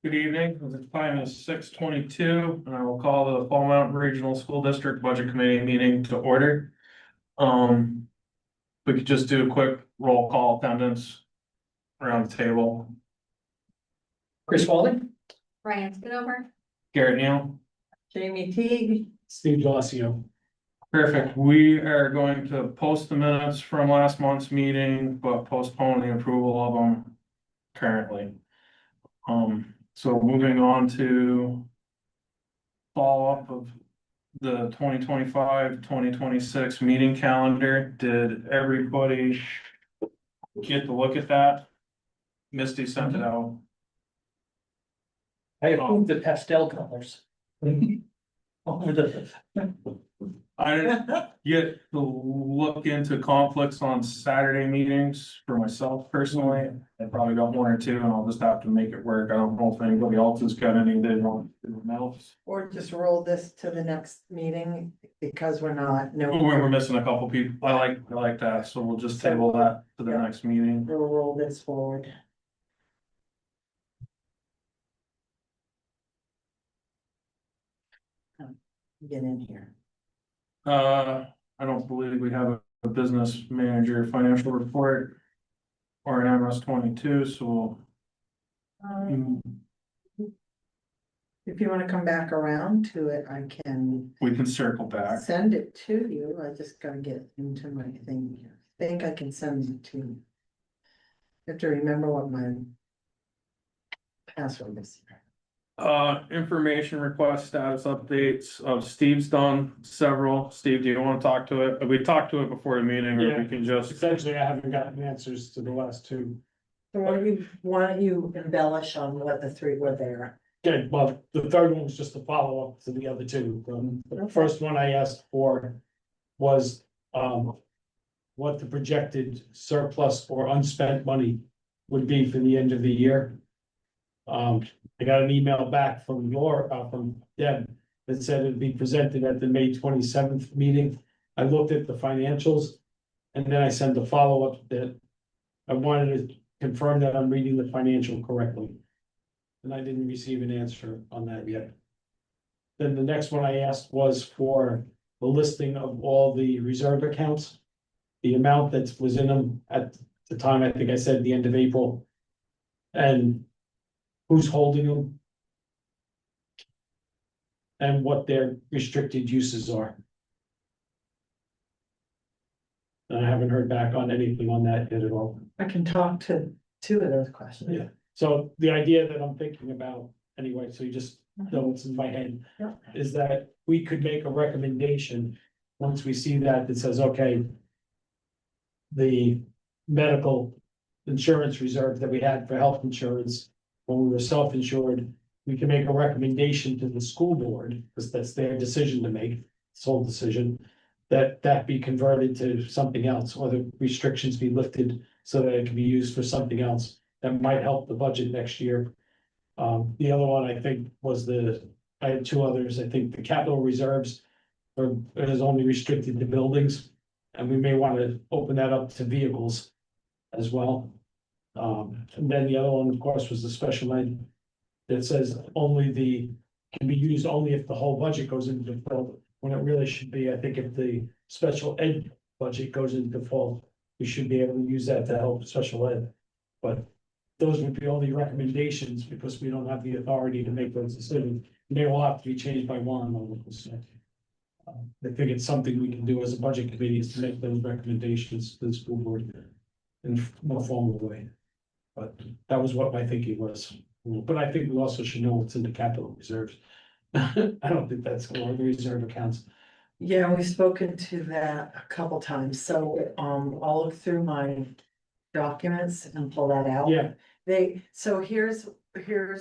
Good evening, the time is 6:22, and I will call the Fall Mountain Regional School District Budget Committee meeting to order. We could just do a quick roll call attendance around the table. Chris Walden, Ryan Spinover, Garrett Neal. Jamie Teague, Steve Delosio. Perfect. We are going to post the minutes from last month's meeting, but postpone the approval of them currently. So moving on to follow-up of the 2025-2026 meeting calendar. Did everybody get to look at that? Misty sent it out. I approved the pastel colors. Over the. I didn't get to look into conflicts on Saturday meetings for myself personally. I probably got one or two and I'll just have to make it work. I don't know if anybody else has got anything else. Or just roll this to the next meeting because we're not, no. We're missing a couple people. I like that, so we'll just table that to the Yeah. next meeting. We'll roll this forward. Get in here. I don't believe we have a business manager financial report or an MS-22, so If you wanna come back around to it, I can we can circle back. send it to you. I just gotta get into my thing here. I think I can send it to you. I have to remember what my password is. Information request status updates of Steve's done several. Steve, do you want to talk to it? We talked to it before the meeting, or we can just, Essentially, I haven't gotten answers to the last two. So why don't you embellish on what the three were there? Okay, well, the third one was just a follow-up to the other two. The first one I asked for was, what the projected surplus or unspent money would be for the end of the year. I got an email back from from Deb that said it'd be presented at the May 27th meeting. I looked at the financials and then I sent a follow-up that I wanted to confirm that I'm reading the financial correctly. And I didn't receive an answer on that yet. Then the next one I asked was for the listing of all the reserve accounts. The amount that was in them at the time, I think I said the end of April. And who's holding them? And what their restricted uses are. And I haven't heard back on anything on that yet at all. I can talk to two of those questions. Yeah. So the idea that I'm thinking about, anyway, so you just know what's in my head. Yeah. Is that we could make a recommendation, once we see that, that says, okay. The medical insurance reserve that we had for health insurance, when we were self-insured, we can make a recommendation to the school board, because that's their decision to make, sole decision. That be converted to something else, or the restrictions be lifted so that it can be used for something else that might help the budget next year. The other one, I think, was I had two others. I think the capital reserves is only restricted to buildings, and we may want to open that up to vehicles as well. And then the other one, of course, was the special ed that says can be used only if the whole budget goes into default, when it really should be, I think, if the special ed budget goes into default, we should be able to use that to help special ed. But those would be only recommendations, because we don't have the authority to make those decisions. They will have to be changed by Warren. I think it's something we can do as a budget committee, is to make those recommendations to the school board in a more formal way. But that was what my thinking was. But I think we also should know what's in the capital reserves. I don't think that's or the reserve accounts. Yeah, we've spoken to that a couple times, so I'll look through my documents and pull that out. Yeah, So here's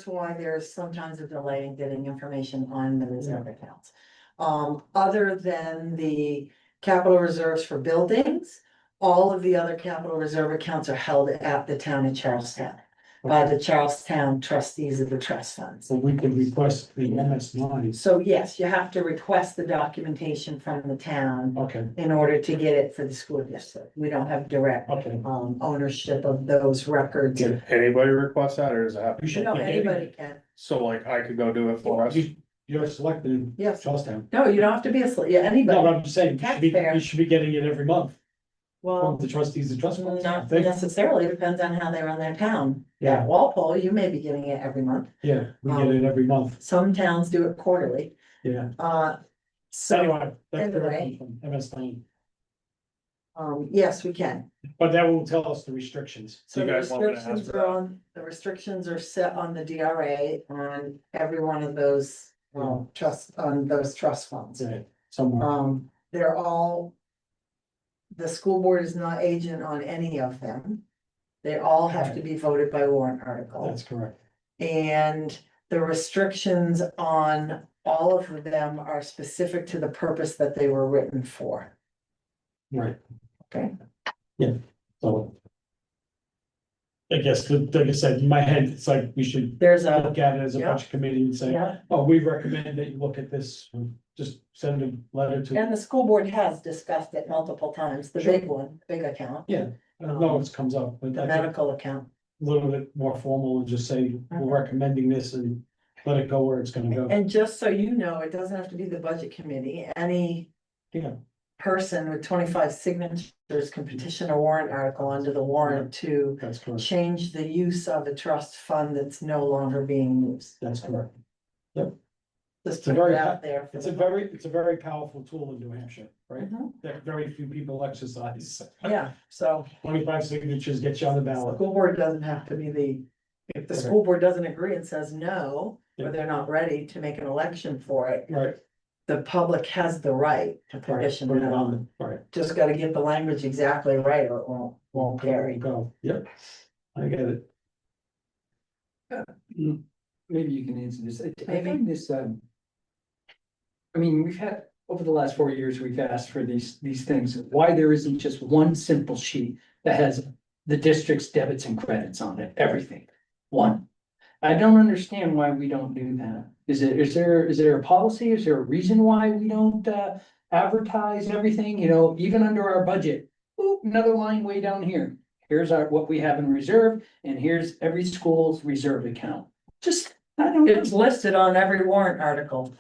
why there's sometimes a delay in getting information on the reserve accounts. Other than the capital reserves for buildings, all of the other capital reserve accounts are held at the town of Charlestown. by the Charlestown trustees of the trust funds. So we can request the MS9. So yes, you have to request the documentation from the town Okay, in order to get it for the school district. We don't have direct okay. ownership of those records. Can anybody request that, or does it have? You should No, be anybody getting. can. So like I could go do it for us? You're selected in Yes. Charlestown. No, you don't have to be yeah, No, anybody. but I'm just saying, Taxpayer. you should be getting it every month from Well, the trustees of trust funds. I not think. necessarily, depends on how they run their town. Yeah. At Walpole, you may be getting it every month. Yeah, we get it every month. Some towns do it quarterly. Yeah. So, Anyway, that's the anyway. reference from MS9. yes, we can. But that will tell us the restrictions. So So you the guys want me to ask restrictions for are on, the restrictions are set on the DRA on every one of those, on those trust funds. Right, somewhere. They're all. The school board is not agent on any of them. They all have to be voted by warrant article. That's correct. And the restrictions on all of them are specific to the purpose that they were written for. Right. Okay. Yeah, so. I guess, like I said, in my head, it's like we should There's a, look at it as a Yeah. bunch of committee and say, yeah, oh, we recommend that you look at this. Just send a letter to, and the school board has discussed it multiple times, the big one, big account, yeah, I don't know if it comes up, but the I think medical account. a little bit more formal and just say, we're recommending this and let it go where it's gonna go. And just so you know, it doesn't have to be the budget committee, any Yeah, person with 25 signatures can petition a warrant article under the warrant to that's correct. change the use of a trust fund that's no longer being used. That's correct. Just It's a put very- it out there. for It's the- a very powerful tool in New Hampshire, right? Mhm. That very few people exercise. Yeah, so 25 signatures get you on the the ballot. school board doesn't have to be if the Okay. school board doesn't agree and says no, Yeah. or they're not ready to make an election for it, Right. the public has the right to Right, petition put it it on, on. right. Just gotta get the language exactly right or it won't There carry. you go. Yep, I get it. Maybe you can answer this. I Maybe. find this, I mean, we've had, over the last 4 years, we've asked for these things, why there isn't just one simple sheet that has the district's debits and credits on it, everything, one. I don't understand why we don't do that. Is there a policy? Is there a reason why we don't, advertise everything, even under our budget? Ooh, another line way down here. Here's what we have in reserve, and here's every school's reserve account. Just, I don't know. It's listed on every warrant article.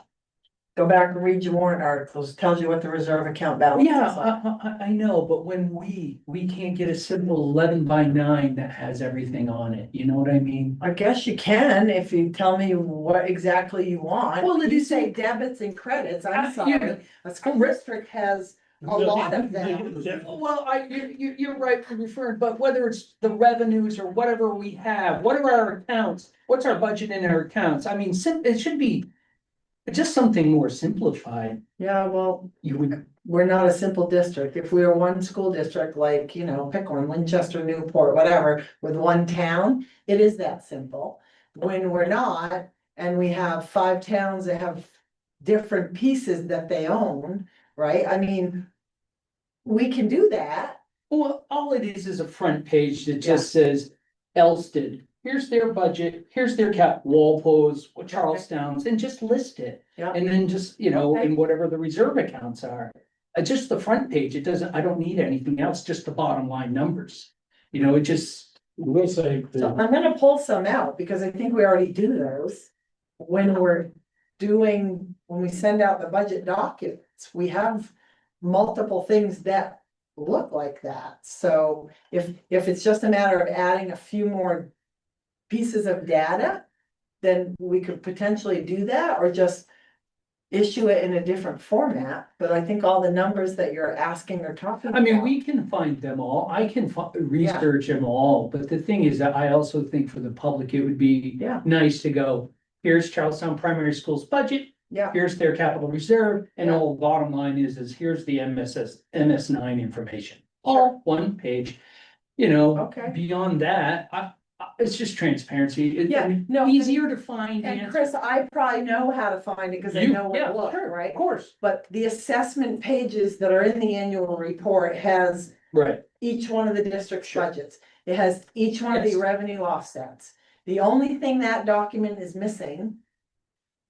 Go back and read your warrant articles, it tells you what the reserve account balance is. Yeah, I know, but when we can't get a simple 11x9 that has everything on it, you know what I mean? I guess you can if you tell me what exactly you want. Well, it You is- say debits and credits, I'm Yeah. sorry, a school district has a lot of them. Well, you're right for referring, but whether it's the revenues or whatever we have, what are our accounts? What's our budget in our accounts? I mean, it should be just something more simplified. Yeah, well, You would, we're not a simple district. If we were one school district, like, pick one, Winchester, Newport, whatever, with one town, it is that simple. When we're not, and we have 5 towns that have different pieces that they own, right? I mean, we can do that. well, all it is a front page that just says Elsted. Here's their budget, here's their Walpole's, Charlestown's, and just list it. Yeah. And then just, Okay. and whatever the reserve accounts are. Just the front page, I don't need anything else, just the bottom line numbers. It just, We'll say, So I'm gonna pull some out because I think we already do those. When we send out the budget documents, we have multiple things that look like that. So if it's just a matter of adding a few more pieces of data, then we could potentially do that or just issue it in a different format. But I think all the numbers that you're asking or talking about. I mean, we can find them all, I can research them all, but the thing is that I also think for the public, it would be Yeah. nice to go, here's Charlestown Primary School's budget, Yeah, here's their capital reserve, and Yeah. all bottom line is here's the MS9 information. All one page, Okay. beyond that, it's just transparency. Yeah, no, Easier to find. and answers. Chris, I probably know how to find it because I know where Yeah, to look, sure, right? Of course, But the assessment pages that are in the annual report has right, each one of the district's Sure. budgets. It has each one of the Yes. revenue offsets. The only thing that document is missing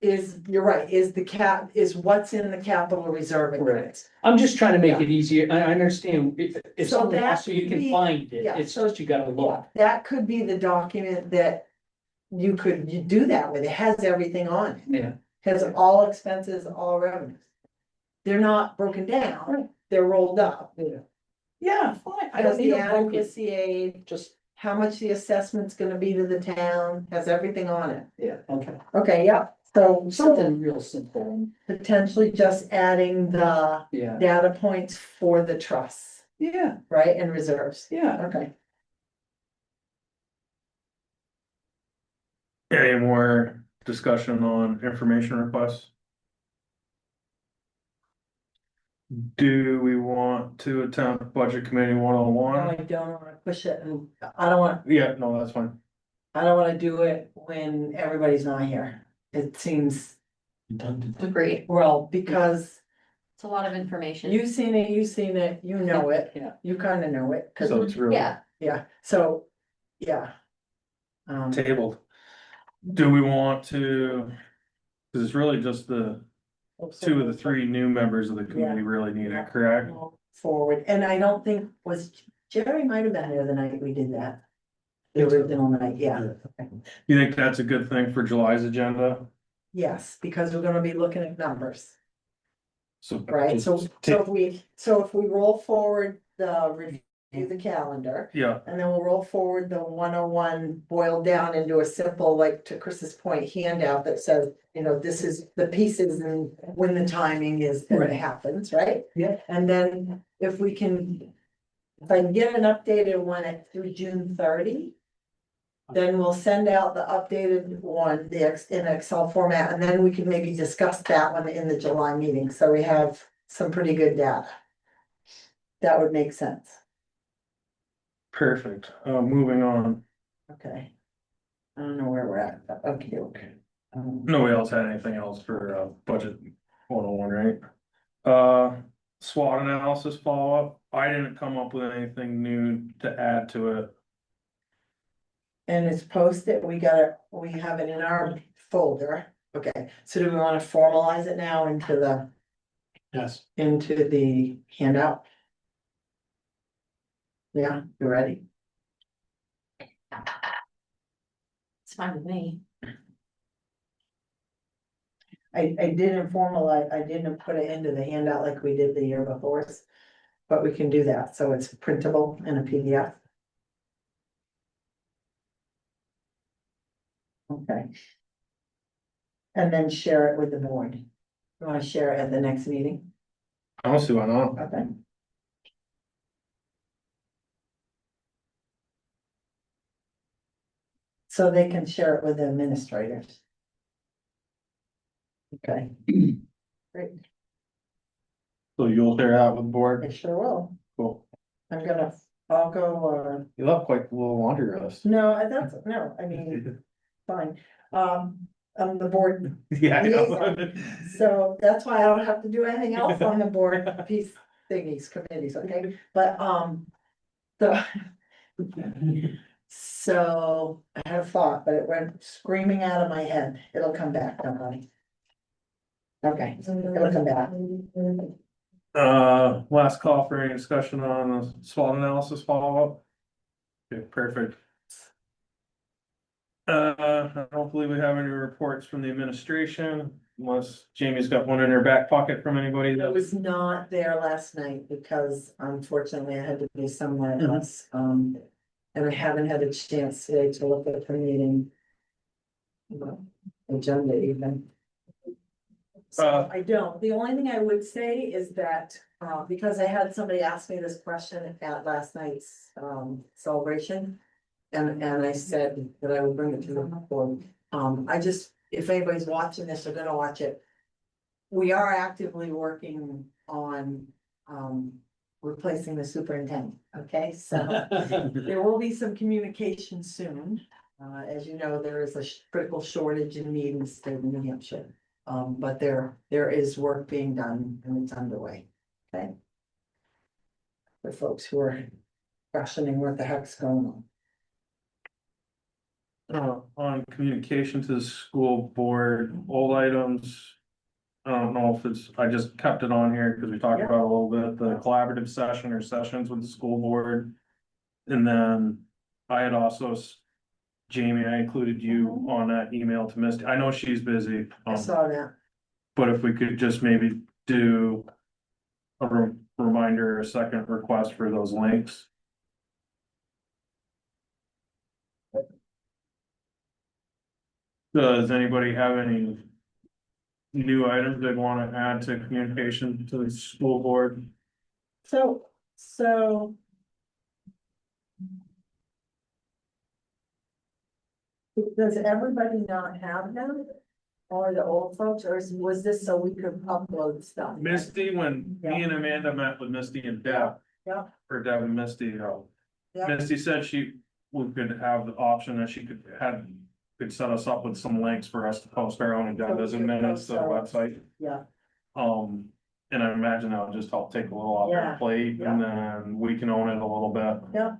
is, you're right, is what's in the capital reserve accounts. I'm just trying to make it easier. I understand if So someone that wants to, you could can be- find it. yeah, It's so- just you gotta Yeah, look. that could be the document that you do that with. It has everything on it. Yeah. Has all expenses, all revenues. They're not broken down, they're rolled up. Yeah, fine. I Has don't need the a broken, adequacy aid, just, how much the assessment's gonna be to the town, has everything on it. yeah, okay. Okay, yeah, so Something real simple. potentially just adding the Yeah, data points for the trusts, yeah, right, and reserves. yeah. Okay, Any more discussion on information requests? Do we want to attempt budget committee no, I 101? don't wanna push it, and I don't want, Yeah, no, that's fine. I don't wanna do it when everybody's not here. It seems, Agreed. well, because It's a lot of information. you've seen it, you know it. Yeah. You kinda know it, cause, So it's really Yeah, yeah, so, yeah. tabled. Do we want to? Cause it's really just the two of the three new members of the committee really need it, correct? Forward, and I don't think, Jerry might have been there the night we did that. The original night, yeah. You think that's a good thing for July's agenda? Yes, because we're gonna be looking at numbers, So. right? So, just so if we roll forward review the calendar. Yeah, And then we'll roll forward the 101 boiled down into a simple, like to Chris's point, handout that says, this is the pieces and when the timing is that it Right. happens, right? Yeah. And then if I can get an updated one through June 30. Then we'll send out the updated one, in Excel format, and then we can maybe discuss that one in the July meeting, so we have some pretty good data. That would make sense, perfect. Moving on. okay. I don't know where we're at, but okay. Nobody else had anything else for budget 101, right? SWOT analysis follow-up. I didn't come up with anything new to add to it. And it's posted, we have it in our folder, okay, so do we wanna formalize it now into Yes. the handout? Yeah, you ready? it's fine with me. I didn't formalize, I didn't put it into the handout like we did the year before. But we can do that, so it's printable in a PDF. Okay. And then share it with the board. You wanna share it at the next meeting? I don't see why not. Okay. So they can share it with the administrators. Okay, great, So you'll share that with the I board? sure will. Cool. I'll go, You left quite a little laundry list. no, I mean, fine, the board, Yeah, I know. so that's why I don't have to do anything else on the board piece thingies, committees, okay, but, the. So I had a thought, but it went screaming out of my head. It'll come back, don't worry. Okay, it'll come back. Last call for any discussion on the SWOT analysis follow-up. Okay, perfect. I don't believe we have any reports from the administration, unless Jamie's got one in her back pocket from anybody I that was not there last night because unfortunately I had to be somewhere else. And I haven't had a chance today to look at the meeting. Agenda even. So I don't. The only thing I would say is that, because I had somebody ask me this question at last night's, celebration. And I said that I would bring it to the board. If anybody's watching this or gonna watch it. We are actively working on, replacing the superintendent, okay? So there will be some communication soon. As you know, there is a critical shortage in need in the state of New Hampshire. But there is work being done and it's underway, okay? For folks who are questioning what the heck's going on. On communication to the school board, old items. I don't know if it's, I just kept it on here because we talked Yeah. about it a little bit, the collaborative session or sessions with the school board. And then I had also, Jamie, I included you on that email to Misty. I know she's busy. I saw that. But if we could just maybe do a reminder, a second request for those links. Does anybody have any new items they want to add to communication to the school board? So. Does everybody not have them? Or the old folks, or was this so we could upload stuff? Misty, when me and Amanda met with Misty and Deb. Yeah. Or Deb and Misty, Yeah. Misty said we could have the option that she could set us up with some links for us to post our own agendas and minutes to the website. Yeah. And I imagine that would just help take a little off Yeah. our plate, and then we can own it a little bit. Yeah.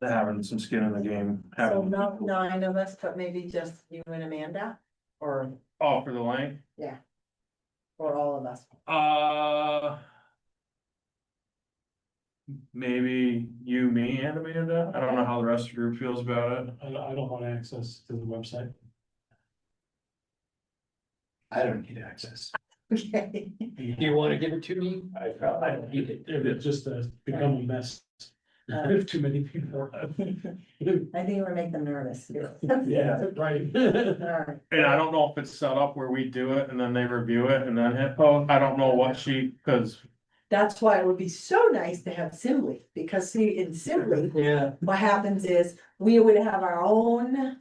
Having some skin in the game. So having- not 9 of us, but maybe just you and Amanda, or Oh, for the link? all of us. Maybe you, me, and Amanda. I don't know how the rest of the group feels about it. I don't want access to the website. I don't need access. Okay. Do you wanna give it to me? I don't need it. If it's just become a mess. If too many people. I think it would make them nervous. Yeah, right. Alright, And I don't know if it's set up where we do it and then they review it and then hit post. I don't know what cause that's why it would be so nice to have Simbly, because see, in Simbly, Yeah. what happens is, we would have our own.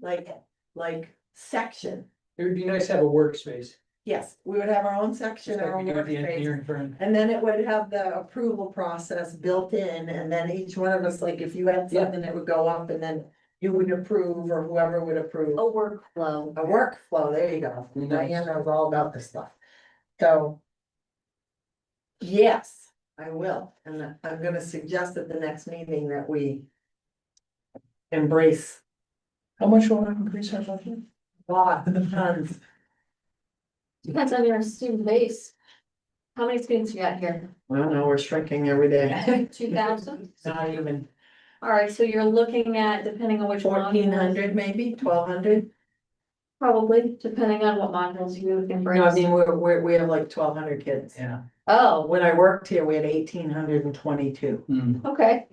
Like section, It would be nice to have a workspace. yes, we would have our own section, Just our like own we do with the workspace. engineering firm. And then it would have the approval process built in, and then each one of us, like, if you had Yeah. something that would go up, and then you would approve, or whoever would approve. A workflow. A workflow, there you go, Nice. Diane knows all about this stuff, so. Yes, I will, and I'm gonna suggest at the next meeting that we. Embrace How much will I increase our budget? lots of tons, Depends on your student base. How many students you got here? I don't know, we're shrinking every day, 2,000? not even All right, so you're looking at, depending on which modules. 1,400, maybe 1,200. Probably, depending on what modules you can bring. No, I mean, we have like 1,200 kids. Yeah. Oh, When I worked here, we had 1,822. okay.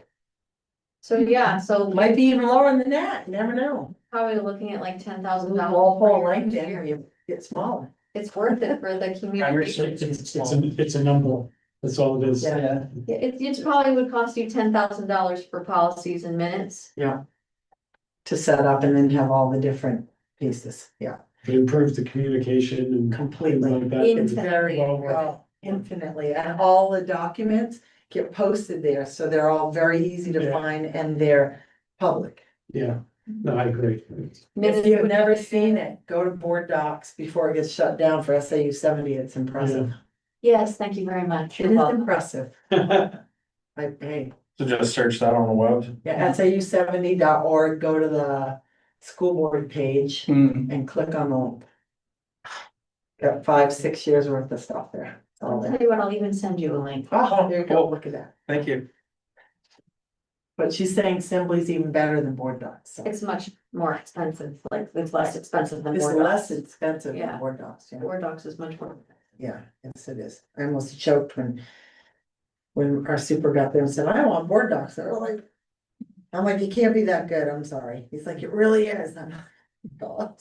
So yeah, so Might be even lower than that, you never know. probably looking at like $10,000. Walpole for your Langdon, year. you get smaller. It's worth it for the community. It's a number, that's all it is. Yeah. It probably would cost you $10,000 for policies and minutes. To set up and then have all the different pieces, yeah, It improves the communication and. completely. things like that. It's very, Well worth it. infinitely, and all the documents get posted there, so they're all very easy to Yeah. find and they're public. Yeah, no, I agree. If you've never seen it, go to board docs before it gets shut down for SAU70, it's impressive. Yes, thank you very much. It You're is welcome. impressive. Hey, so just search that on the web. yeah, SAU70.org, go to the school board page and click on the link. Got 5-6 years worth of stuff there. It's all I'll there. tell you what, I'll even send you a link. Oh, there you go, look at that. Thank you. But she's saying Assembly's even better than board docs, so It's much more expensive, like it's less expensive than it's Word less docs. expensive Yeah. than board docs, yeah. Word docs is much more. Yeah, yes, it is. I almost choked when our super got there and said, I want board docs. They're like, I'm like, you can't be that good. I'm sorry. He's like, it really is. I'm like, God.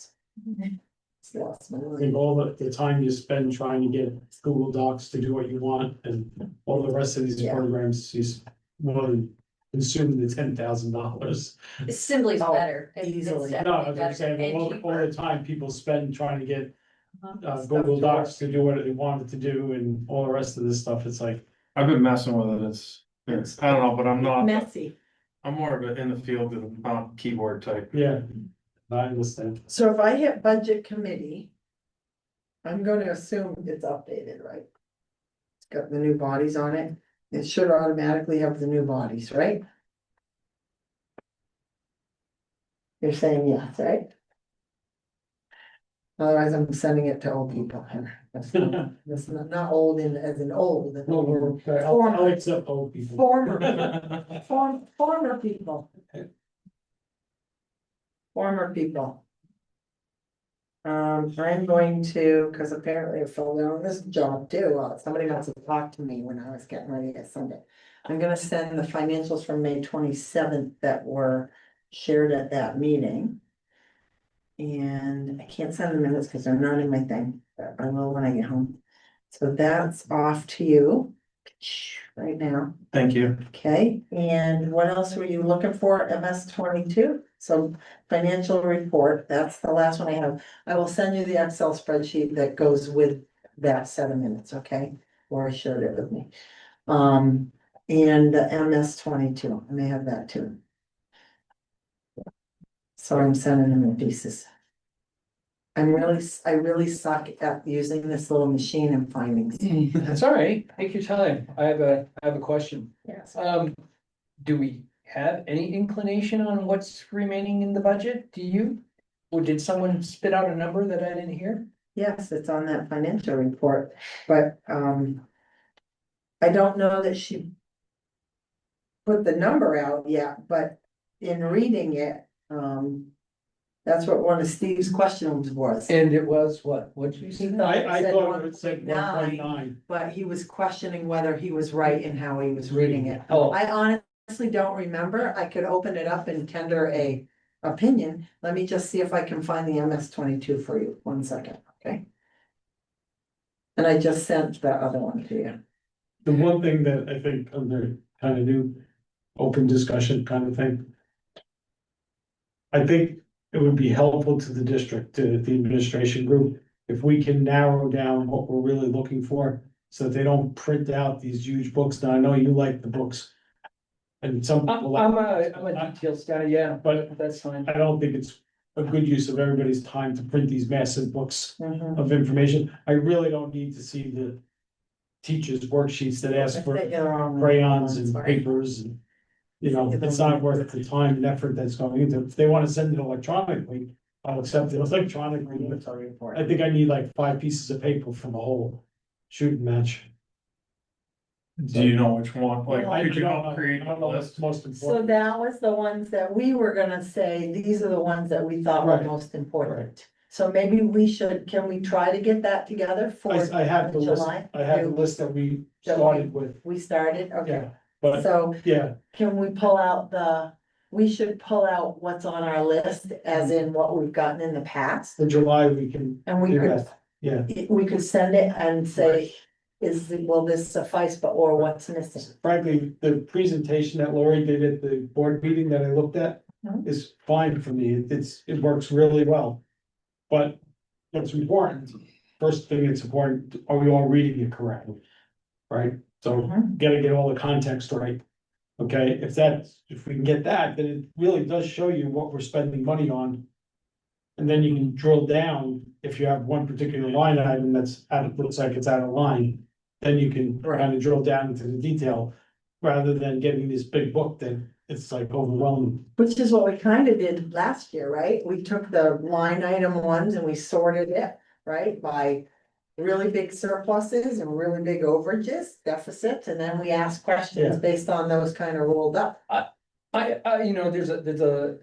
It's lost my I mind. think all the time you spend trying to get Google Docs to do what you want and all the rest of these Yeah. programs, you more than consume the $10,000. Simply Oh, better. easily. No, definitely I'm better saying, and all cheaper. the time people spend trying to get Uh-huh. Google Docs to do what they wanted to do and all the rest of this stuff, it's like. I've been messing with it. It's, I don't know, but I'm not, Messy. I'm more of an in the field than not keyboard type. Yeah, I understand. So if I hit budget committee, I'm gonna assume it's updated, right? It's got the new bodies on it. It should automatically have the new bodies, right? You're saying yes, right? Otherwise, I'm sending it to old people. That's not old in, as in old. I'll accept old people. Former people. Former people. I'm going to, because apparently I fell down this job too, somebody wants to talk to me when I was getting ready to send it. I'm gonna send the financials from May 27th that were shared at that meeting. And I can't send the minutes because they're not in my thing, but I will when I get home. So that's off to you right now. Thank you. Okay, and what else were you looking for? MS-22? So financial report, that's the last one I have. I will send you the Excel spreadsheet that goes with that set of minutes, okay? Or I shared it with me. And the MS-22, I may have that too. So I'm sending them in pieces. I really suck at using this little machine and findings. That's all right, take your time. I have a question. Yes. Do we have any inclination on what's remaining in the budget? Do you? Or did someone spit out a number that I didn't hear? Yes, it's on that financial report, but I don't know that she put the number out yet, but in reading it, that's what one of Steve's questions was. And it was what? What'd you He say? thought I it said thought it said 1.9, 1.9. but he was questioning whether he was right in how he was reading it. Oh, I honestly don't remember. I could open it up and tender a opinion. Let me just see if I can find the MS-22 for you. 1 second, okay? And I just sent the other one to you. The one thing that I think under kind of new open discussion kind of thing. I think it would be helpful to the district, to the administration group, if we can narrow down what we're really looking for. So that they don't print out these huge books. Now, I know you like the books. And some people like, I'm a details guy, yeah, but that's fine. I don't think it's a good use of everybody's time to print these massive books Mhm. of information. I really don't need to see the teachers' worksheets that ask for crayons and papers and. You know, it's not worth the time and effort that's going into it. If they want to send it electronically, I'll accept it electronically. But I think I need like 5 pieces of paper for the whole shooting match. Do you know which one? Like, I could you don't help know. create I a don't know what's list? most So important. that was the ones that we were gonna say, these are the ones that we thought were Right. most important. So maybe we should, can we try to get that together for I have the list, July? I have the list that we started with, We started, okay, yeah, but so yeah, can we pull out we should pull out what's on our list as in what we've gotten in the past? in July we can And we do could, that, yeah. we could send it and say, will this suffice, but or what's missing? Frankly, the presentation that Lori did at the board meeting that I looked at Mhm. is fine for me. It works really well. But what's important, first thing it's important, are we all reading it correctly? Right? So Mhm. gotta get all the context right. Okay, if we can get that, then it really does show you what we're spending money on. And then you can drill down, if you have one particular line item that's looks like it's out of line. Then you can Right. kind of drill down into the detail, rather than getting this big book that it's like overwhelming. Which is what we kind of did last year, right? We took the line item ones and we sorted it, right, by really big surpluses and really big overages, deficits, and then we asked questions Yeah. based on those kind of rolled up. You know, there's a.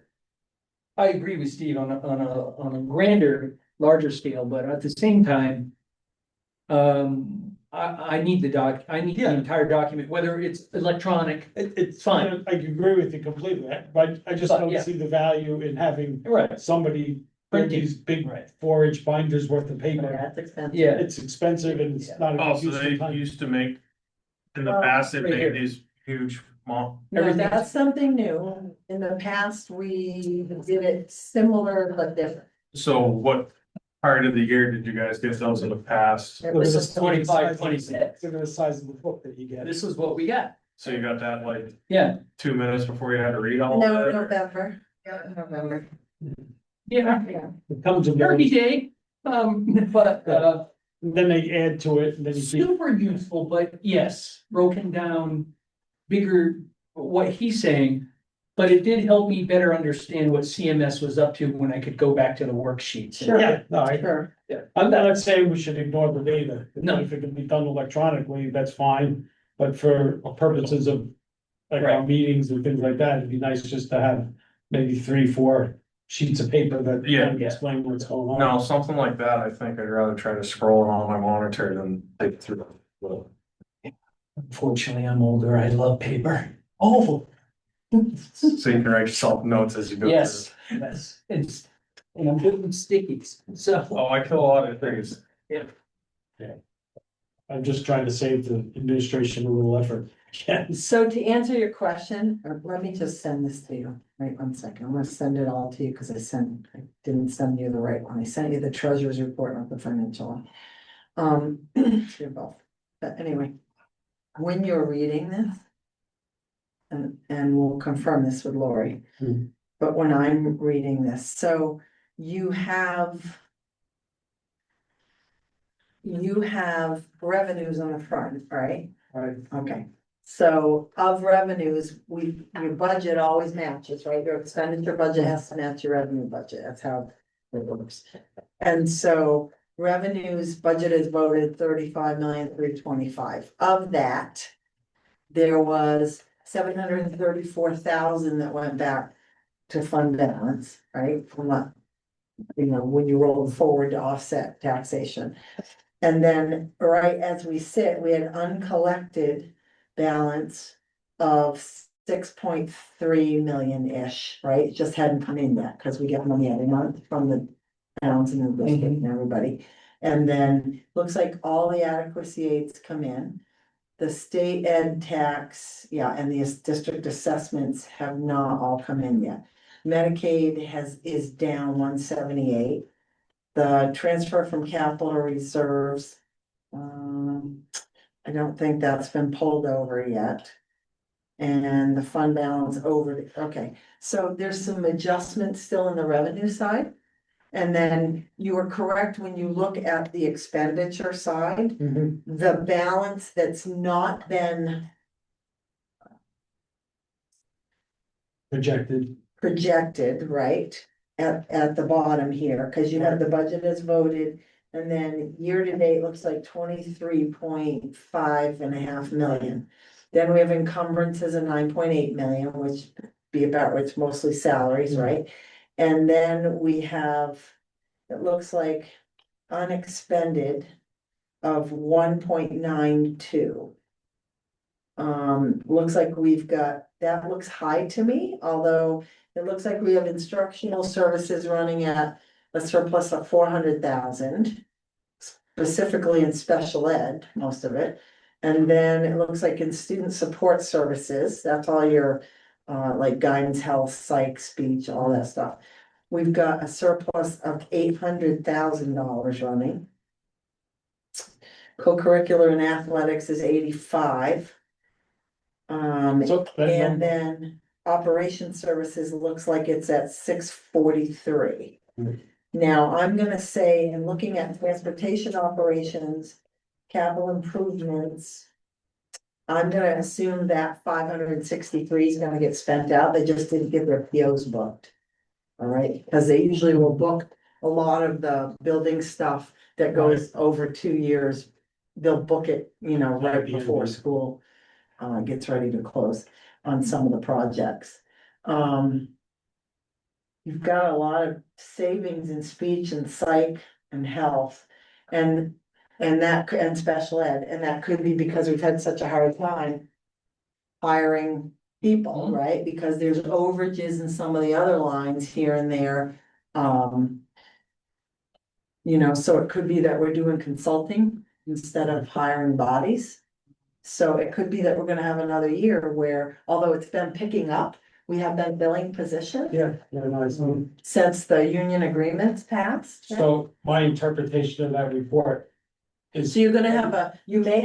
I agree with Steve on a grander, larger scale, but at the same time. I need I need the Yeah. entire document, whether it's electronic, It's fine. I agree with you completely, but I just But, don't yeah. see the value in having Right, somebody print Printing. these big Right. 4-inch binders worth of paper. That's expensive. yeah, It's expensive and it's not a Oh, good so use they of time. used to make, in the Well, past, they right here. made these huge, No, Everything's- that's something new. In the past, we did it similar but different. so what part of the year did you guys get those in the past? It Look was at the just 25, 26. 26. Look at the size of the book that you get. This is what we got, So you got that like yeah, 2 minutes before you had to read all No, of it? November. Yeah, November. yeah, Yeah. It comes and Turkey goes. Day, but, then they add to it, and then you see, Super useful, but yes, broken down bigger, what he's saying. But it did help me better understand what CMS was up to when I could go back to the worksheets. Sure. yeah, no, Sure. I'm not saying we should ignore the data. No. If it can be done electronically, that's fine, but for purposes of like our Right. meetings and things like that, it'd be nice just to have maybe 3, 4 sheets of paper that Yeah. explain what's going on. No, something like that, I think I'd rather try to scroll it on my monitor than type through. Unfortunately, I'm older. I love paper. Oh, So you can write yourself notes as you go. yes, yes, and I'm good with stickies, so. Oh, I kill a lot of things. I'm just trying to save the administration a little effort. Yeah. So to answer your question, let me just send this to you. Wait 1 second. I'm gonna send it all to you because I didn't send you the right one. I sent you the treasurer's report, not the financial one. You're both. But anyway, when you're reading this, and we'll confirm this with Lori. Hmm. But when I'm reading this, so you have revenues on the front, right? Right. Okay, so of revenues, your budget always matches, right? Your expenditure budget has to match your revenue budget. That's how it works. And so revenues budget is voted 35,325,000. Of that, there was 734,000 that went back to fund balance, right? From what, when you roll forward to offset taxation. And then, right as we sit, we had uncollected balance of 6.3 million-ish, right? It just hadn't come in yet, because we get money every month from the towns and the district and everybody. And then, looks like all the adequacy aids come in. The state ed tax, yeah, and the district assessments have not all come in yet. Medicaid is down 178. The transfer from capital reserves, I don't think that's been pulled over yet. And the fund balance over, okay, so there's some adjustments still in the revenue side. And then you are correct when you look at the expenditure side, the balance that's not been projected, right? At the bottom here, because you have the budget as voted, and then year to date looks like 23.5 million. Then we have encumbrances of 9.8 million, which be about, it's mostly salaries, right? And then we have, it looks like unexpended of 1.92. Looks like we've got, that looks high to me, although it looks like we have instructional services running at a surplus of 400,000. Specifically in special ed, most of it. And then it looks like in student support services, that's all your like guidance, health, psych, speech, all that stuff. We've got a surplus of $800,000 running. Co-curricular and athletics is 85. So And then operation services looks like it's at 643. Now, I'm gonna say, in looking at transportation operations, capital improvements. I'm gonna assume that 563 is gonna get spent out, they just didn't get their POs booked. All right, because they usually will book a lot of the building stuff that goes over 2 years. They'll book it, right before school gets ready to close on some of the projects. You've got a lot of savings in speech and psych and health and special ed, and that could be because we've had such a hard time hiring people, right? Because there's overages in some of the other lines here and there. So it could be that we're doing consulting instead of hiring bodies. So it could be that we're gonna have another year where, although it's been picking up, we have been billing position Yeah, nice. since the union agreements passed. So my interpretation of that report is. So you're gonna have you may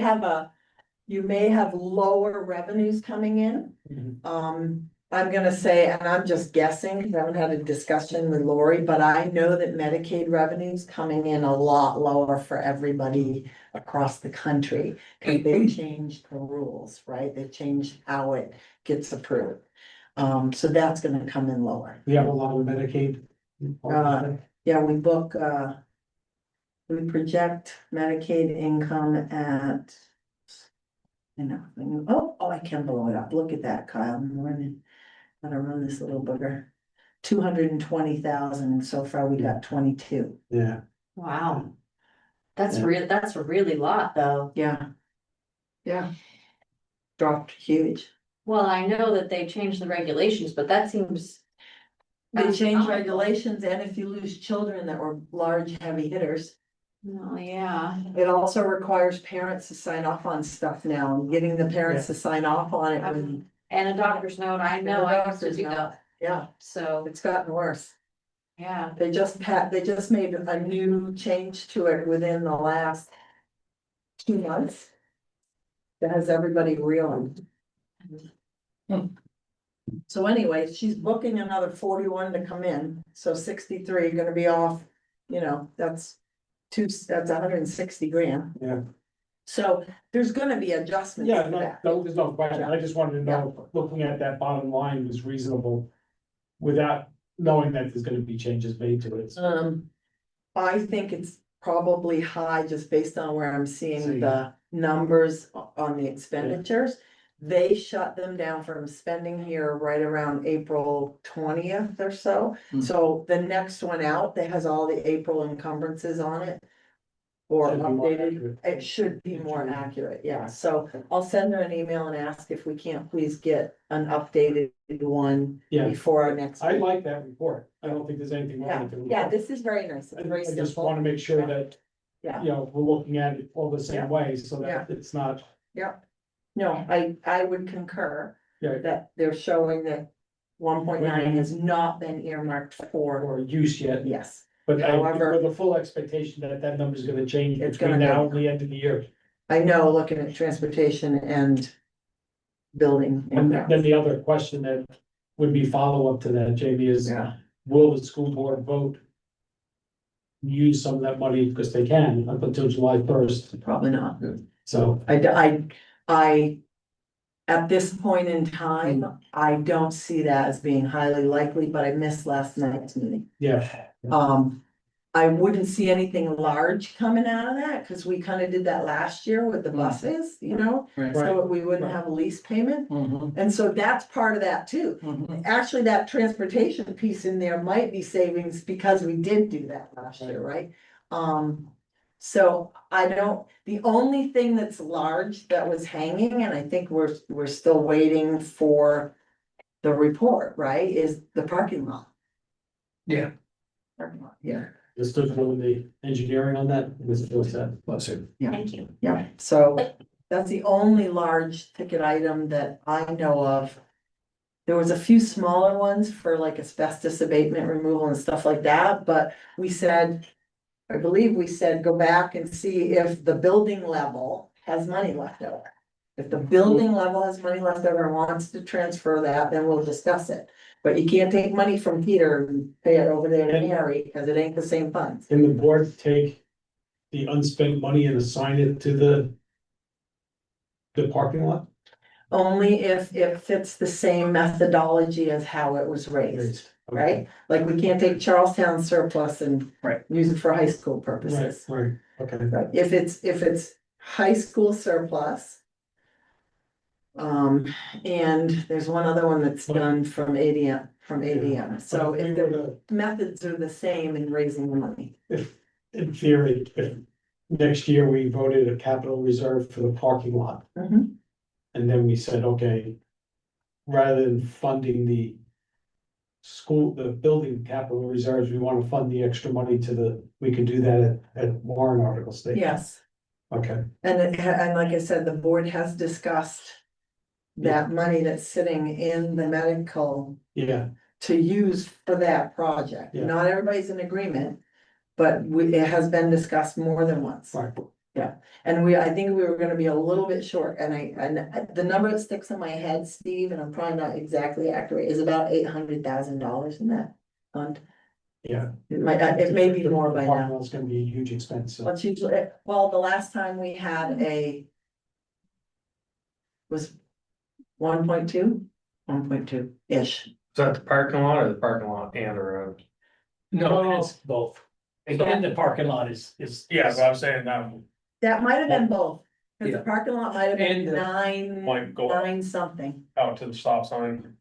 have lower revenues coming in. Mhm. I'm gonna say, and I'm just guessing, because I haven't had a discussion with Lori, but I know that Medicaid revenue's coming in a lot lower for everybody across the country. Cause they changed the rules, right? They changed how it gets approved. So that's gonna come in lower. We have a lot of Medicaid. Yeah, we book, we project Medicaid income at. You know, I can blow it up. Look at that, Kyle. I'm running. Gotta run this little booger. 220,000, and so far we got 22. Yeah, Wow. That's Yeah. that's a really lot, though. Yeah. Yeah. Dropped huge. Well, I know that they changed the regulations, but that seems. They changed regulations, and if you lose children that were large, heavy hitters, Oh, yeah. it also requires parents to sign off on stuff now, and getting the parents to sign off on it. And a doctor's note, I know, And a I used to doctor's do note. that, Yeah, so, it's gotten worse. yeah. They just made a new change to it within the last 2 months. That has everybody reeling. So anyway, she's booking another 41 to come in, so 63 gonna be off, that's that's 160 grand. yeah. So there's gonna be adjustments Yeah, to no, that. there's no question. I just wanted to know, if looking at that bottom line was reasonable. Without knowing that there's gonna be changes made to it. I think it's probably high just based on where I'm seeing See. the numbers on the expenditures. They shut them down from spending here right around April 20th or so. Hmm. So the next one out that has all the April encumbrances on it. Or Should be more updated, accurate. it should be more accurate, yeah, so I'll send her an email and ask if we can't please get an updated one Yeah, before our next. I meeting. like that report. I don't think there's anything wrong Yeah, with it. yeah, this is very nice, I it's very I just simple, wanna make sure that, yeah, we're looking at it all the Yeah. same way, so Yeah. that it's not, yeah. No, I would concur yeah, that they're showing that 1.9 has not been earmarked for, or use yet. yes. But However- with the full expectation that that number's gonna change It's between gonna now go. and the end of the year. I know, looking at transportation and building. And then the other question that would be follow-up to that, Jamie, is Yeah, will the school board vote? Use some of that money, because they can, up until July 1st, probably not. so. I, at this point in time, I don't see that as being highly likely, but I missed last night's meeting. Yeah, I wouldn't see anything large coming out of that, cause we kind of did that last year with the buses, Right. so we wouldn't have a lease payment. Mhm, And so that's part of that too. mhm. Actually, that transportation piece in there might be savings because we did do that last year, right? So the only thing that's large that was hanging, and I think we're still waiting for the report, right, is the parking lot. Yeah. Parking lot, yeah, this still doing the engineering on that, this is what's that. Thank you. yeah, so that's the only large ticket item that I know of. There was a few smaller ones for like asbestos abatement removal and stuff like that, but we said. I believe we said, go back and see if the building level has money left over. If the building level has money left over and wants to transfer that, then we'll discuss it. But you can't take money from Peter and pay it over there to Mary, because it ain't the same funds. Can the board take the unspent money and assign it to the parking lot? Only if it fits the same methodology as how it was raised, Okay. right? Like, we can't take Charlestown surplus and Right. use it for high school Right, purposes. right, okay. Right, if it's high school surplus. And there's one other one that's done from ADM, so But if we if were the to, methods are the same in raising the money. if, in theory, if next year we voted a capital reserve for the parking lot, Mhm. and then we said, okay. Rather than funding the building capital reserves, we wanna fund the extra money we can do that at warrant article stage. Yes, Okay, and like I said, the board has discussed that money that's sitting in the medical yeah, to use for that project. Yeah. Not everybody's in agreement, but it has been discussed more than once. right, And I think we were gonna be a little bit short, and the number that sticks in my head, Steve, and I'm probably not exactly accurate, is about $800,000 in that fund. Yeah. It may be more by now. It's gonna be a huge expense, so. What's usually, well, the last time we had was 1.2, 1.2-ish. Is that the parking lot or the parking lot and the road? No, it's both. Again, the parking lot is. Yeah, but I'm saying that That might have been both, cause the Yeah. parking lot might have been And the- might go up. nine something. Out to the stop sign.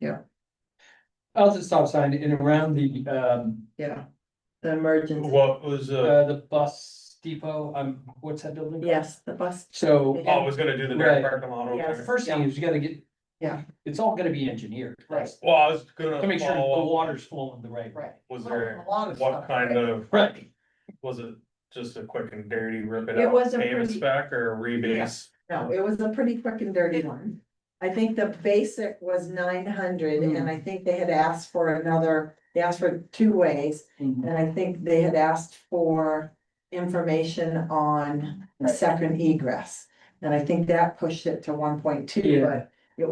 Out the stop sign and around the, Yeah. The emergency, What was, the bus depot, what's that building? called? yes, the bus, So, oh, I was gonna do the Right. dirt parking lot over Yes. the there. first thing is you gotta get. Yeah. It's all gonna be engineered. Right. Well, I was gonna To make sure the follow up. water's flowing the right way. right. Was Well, there, a lot of what stuff, kind right? of, Right. was it just a quick and dirty rip it It out, was a payment pretty- spec or a rebase? No, it was a pretty quick and dirty one. I think the basic was 900, and I think they had asked for they asked for 2 ways. Mhm. And I think they had asked for information on the second egress. And I think that pushed it to 1.2, Yeah. but it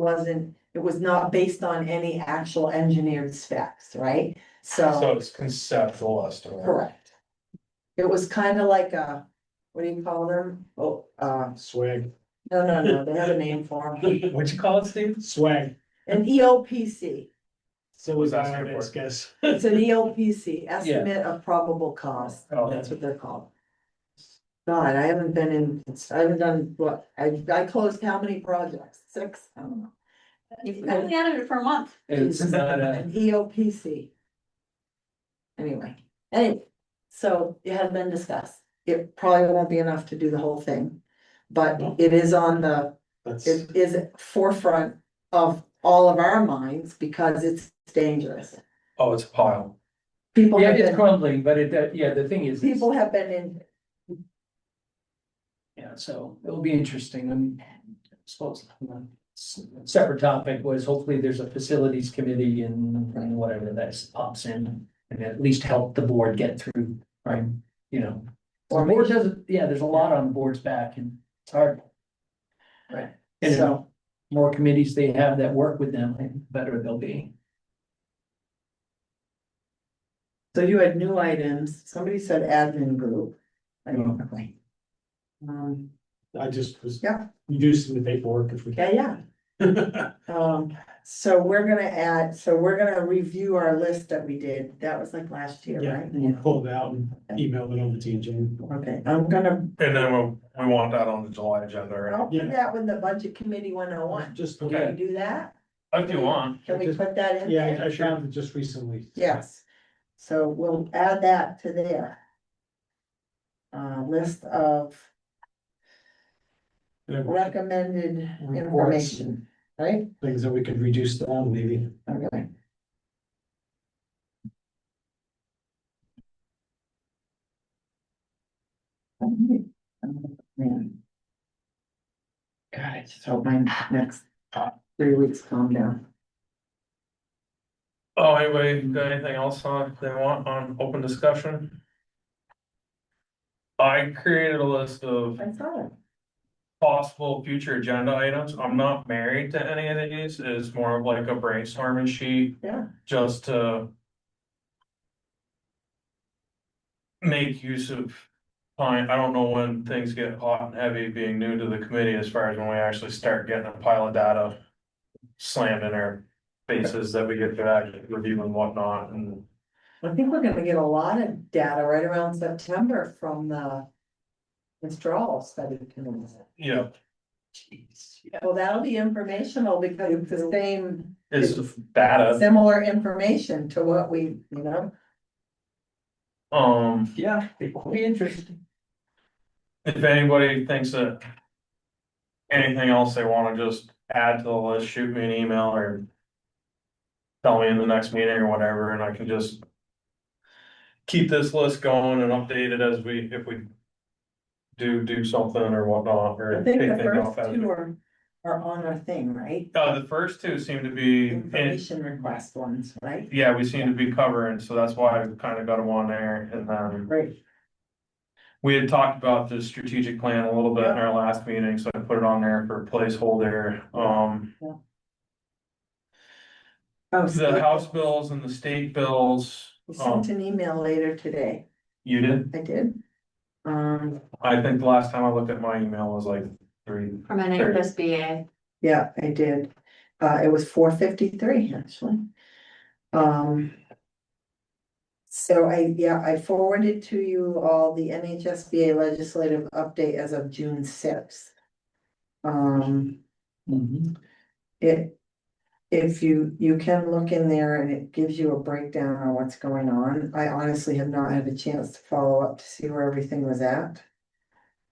was not based on any actual engineered specs, right? So it's conceptual estimate. Correct. It was kind of like what do you call them? Oh, Swag. no, they have a name for them. What'd you call it, Steve? Swag. An EOPC. So What's was that I stand always for? guess. It's an EOPC, estimate of probable cost. Oh. That's what they're called. God, I haven't done, what, I closed how many projects? 6? I don't know. You've only had it for a month. It's not An EOPC. Anyway, so it has been discussed. It probably won't be enough to do the whole thing. But it is That's, it is forefront of all of our minds because it's dangerous. Oh, it's a pile. People Yeah, have it's been, crumbling, but the thing is. it's- people have been in, Yeah, so it'll be interesting, I suppose. Separate topic was hopefully there's a facilities committee and whatever that pops in. And at least help the board get through, right, you know. Or The board maybe- doesn't, yeah, there's a lot on the board's back and it's hard. Right. And So- more committees they have that work with them, the better they'll be. So you had new items, somebody said admin group. I don't know. I just was. Yeah. Reducing the paperwork if we can. Yeah. So we're gonna review our list that we did, that was like last year, Yeah, right? we'll pull it out and email it over to you, Jane. Okay, I'm gonna, And then we want that on the July agenda, right? I'll Yeah. put that with the budget committee 101. Just, Can Okay. we do that? If you want. Can we Just- put that in? yeah, there? I found it just recently. Yes, so we'll add that to there. List of recommended Reports. information, right? Things that we could reduce down, maybe. Okay. God, I just hope my next 3 weeks calm down. Oh, anybody got anything else they want on open discussion? I created a list of I saw it. possible future agenda items. I'm not married to any of these. It's more of like a brainstorming sheet. Yeah. Just to make use of time. I don't know when things get hot and heavy being new to the committee as far as when we actually start getting a pile of data slammed in our faces that we get to actually review and whatnot and. I think we're gonna get a lot of data right around September from the withdrawal study committee. Yeah, Well, that'll be informational because it's the same, it's data. similar information to what we, you know, Yeah, it will be interesting. If anybody thinks that. Anything else they wanna just add to the list, shoot me an email or. Tell me in the next meeting or whatever, and I can just. Keep this list going and update it as if we. Do something or whatnot, or I think take the things off. first 2 are on our thing, right? The first 2 seem to be, Information request ones, right? yeah, we seem to be covering, so that's why I kind of got them on there, and then. Great. We had talked about the strategic plan a little bit in our last meeting, so I put it on there for placeholder. Oh, The House bills and the state bills, I sent an email later today. you did? I did. I think the last time I looked at my email was like 3. From an FSBA. Yeah, I did. It was 4:53 actually. So I forwarded to you all the NHSBA legislative update as of June 6th. If you can look in there and it gives you a breakdown on what's going on. I honestly have not had a chance to follow up to see where everything was at.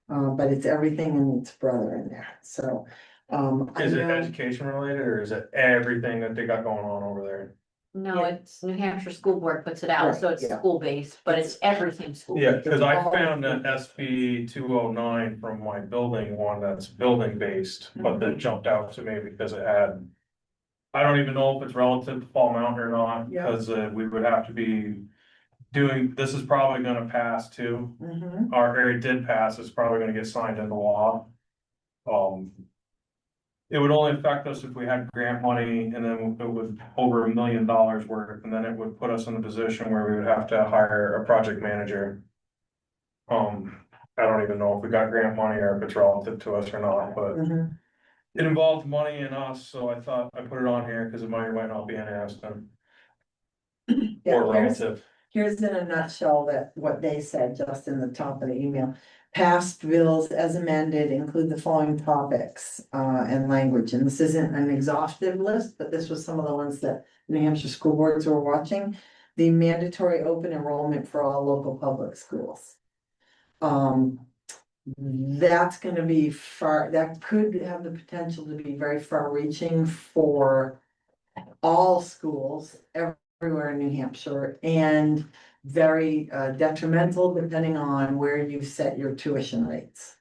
But it's everything and its brother in there, so. I Is it know- education related or is it everything that they got going on over there? No, it's New Hampshire School Board puts it out, so Right, it's yeah. school based, but it's everything school. Yeah, cause I All- found that SB 209 from my building one that's building based, but that jumped out to me because it had. I don't even know if it's relative to Fall Mountain or not, Yeah. cause we would have to be doing, this is probably gonna pass too. Mhm. Or it did pass, it's probably gonna get signed into law. It would only affect us if we had grant money and then it would over $1 million worth, and then it would put us in a position where we would have to hire a project manager. I don't even know if we got grant money or if it's relative to us or not, but Mhm. it involved money and us, so I thought I put it on here because it might or might not be in Aspen. Yeah, Or relative. Here's in a nutshell that what they said just in the top of the email. Past bills as amended include the following topics and language, and this isn't an exhaustive list, but this was some of the ones that New Hampshire school boards were watching. The mandatory open enrollment for all local public schools. That's gonna be that could have the potential to be very far reaching for all schools everywhere in New Hampshire and very detrimental depending on where you set your tuition rates.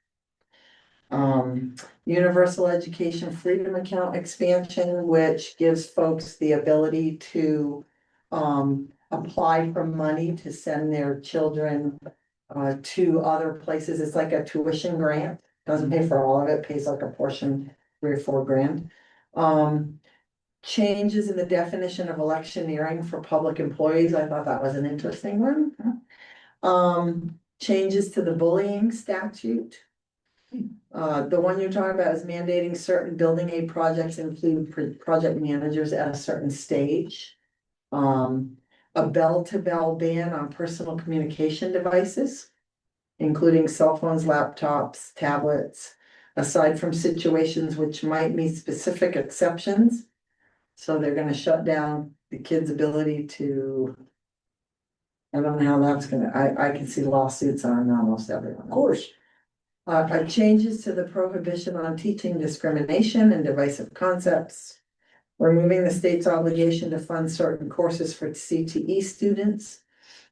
Universal Education Freedom Account expansion, which gives folks the ability to apply for money to send their children to other places. It's like a tuition grant, doesn't pay for all of it, pays like a portion, $3 or $4 grand. Changes in the definition of electioneering for public employees, I thought that was an interesting one. Changes to the bullying statute. The one you're talking about is mandating certain building aid projects include project managers at a certain stage. A bell-to-bell ban on personal communication devices, including cell phones, laptops, tablets, aside from situations which might meet specific exceptions. So they're gonna shut down the kids' ability to. I don't know how that's gonna, I can see lawsuits on almost everyone. Of course. Changes to the prohibition on teaching discrimination and divisive concepts. Removing the state's obligation to fund certain courses for CTE students.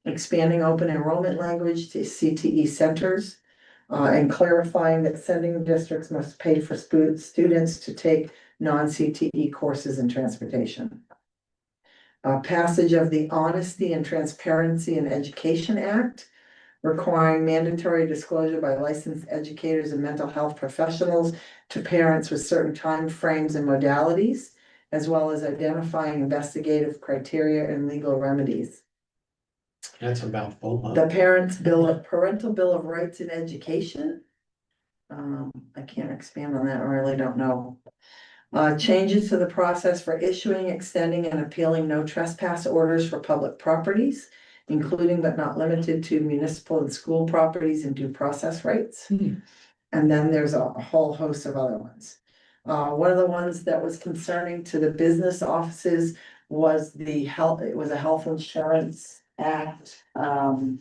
Expanding open enrollment language to CTE centers. And clarifying that sending districts must pay for students to take non-CTE courses in transportation. Passage of the Honesty and Transparency in Education Act, requiring mandatory disclosure by licensed educators and mental health professionals to parents with certain time frames and modalities, as well as identifying investigative criteria and legal remedies. That's a mouthful, huh? The parental bill of rights in education. I can't expand on that, I really don't know. Changes to the process for issuing, extending, and appealing no trespass orders for public properties, including but not limited to municipal and school properties and due process rights. And then there's a whole host of other ones. One of the ones that was concerning to the business offices was it was a health insurance act. And,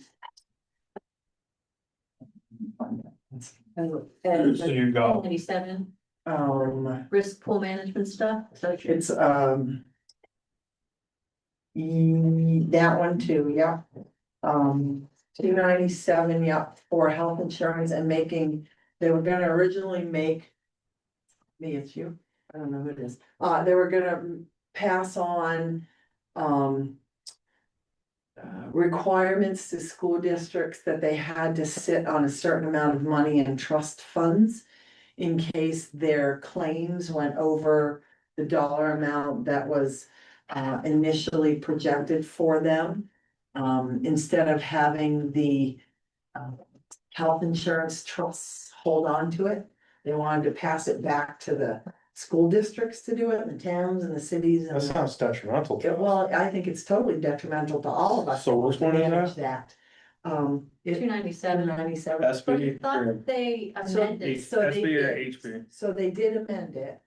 So you got, 97 um, risk pool management stuff, so it's, that one too, yeah. 297, yeah, for health insurance and they were gonna originally make. Me, it's you, I don't know who it is, they were gonna pass on, requirements to school districts that they had to sit on a certain amount of money in trust funds. In case their claims went over the dollar amount that was initially projected for them. Instead of having the health insurance trusts hold on to it, they wanted to pass it back to the school districts to do it, the towns and the cities. That And sounds detrimental to us. well, I think it's totally detrimental to all of us. So which to one is manage that. Two It, ninety-seven. 97. But I SB or thought they So- amended. So they SB or did. HB? So they did amend it.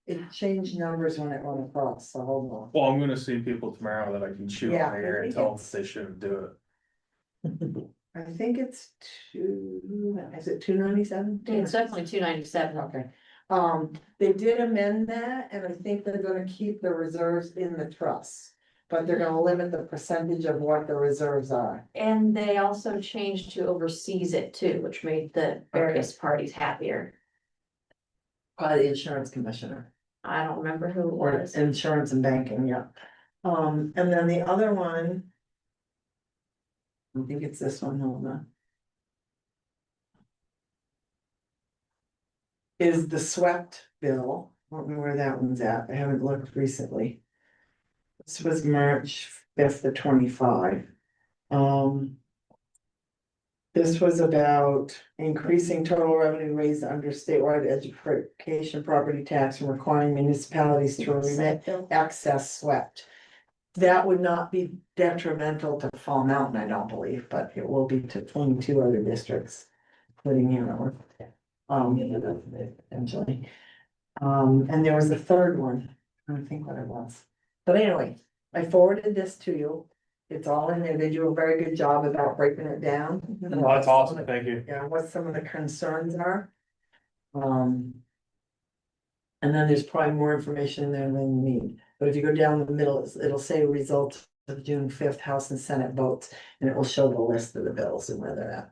It changed numbers when it went across, so hold on. Well, I'm gonna see people tomorrow that I can shoot Yeah, on the air I and think tell them it's- they shouldn't do it. I think it's is it 297? It's definitely 297. Okay, they did amend that, and I think they're gonna keep the reserves in the trust. But they're gonna limit the percentage of what the reserves are. And they also changed to oversees it too, which made the various parties happier. By the insurance commissioner, I don't remember who it or was. insurance and banking, yeah. And then the other one. I think it's this one, hold on. Is the swept bill, I don't know where that one's at, I haven't looked recently. This was March 5th of 25. This was about increasing total revenue raised under statewide education property tax and requiring municipalities to remit excess swept. That would not be detrimental to Fall Mountain, I don't believe, but it will be to 22 other districts, including Hanover. Potentially. And there was a third one, I don't think what it was. But anyway, I forwarded this to you. It's all in there. They do a very good job about breaking it down. Well, that's awesome, thank you. Yeah, what some of the concerns are. And then there's probably more information there than you need, but if you go down the middle, it'll say results of June 5th House and Senate votes, and it will show the list of the bills and where they're at.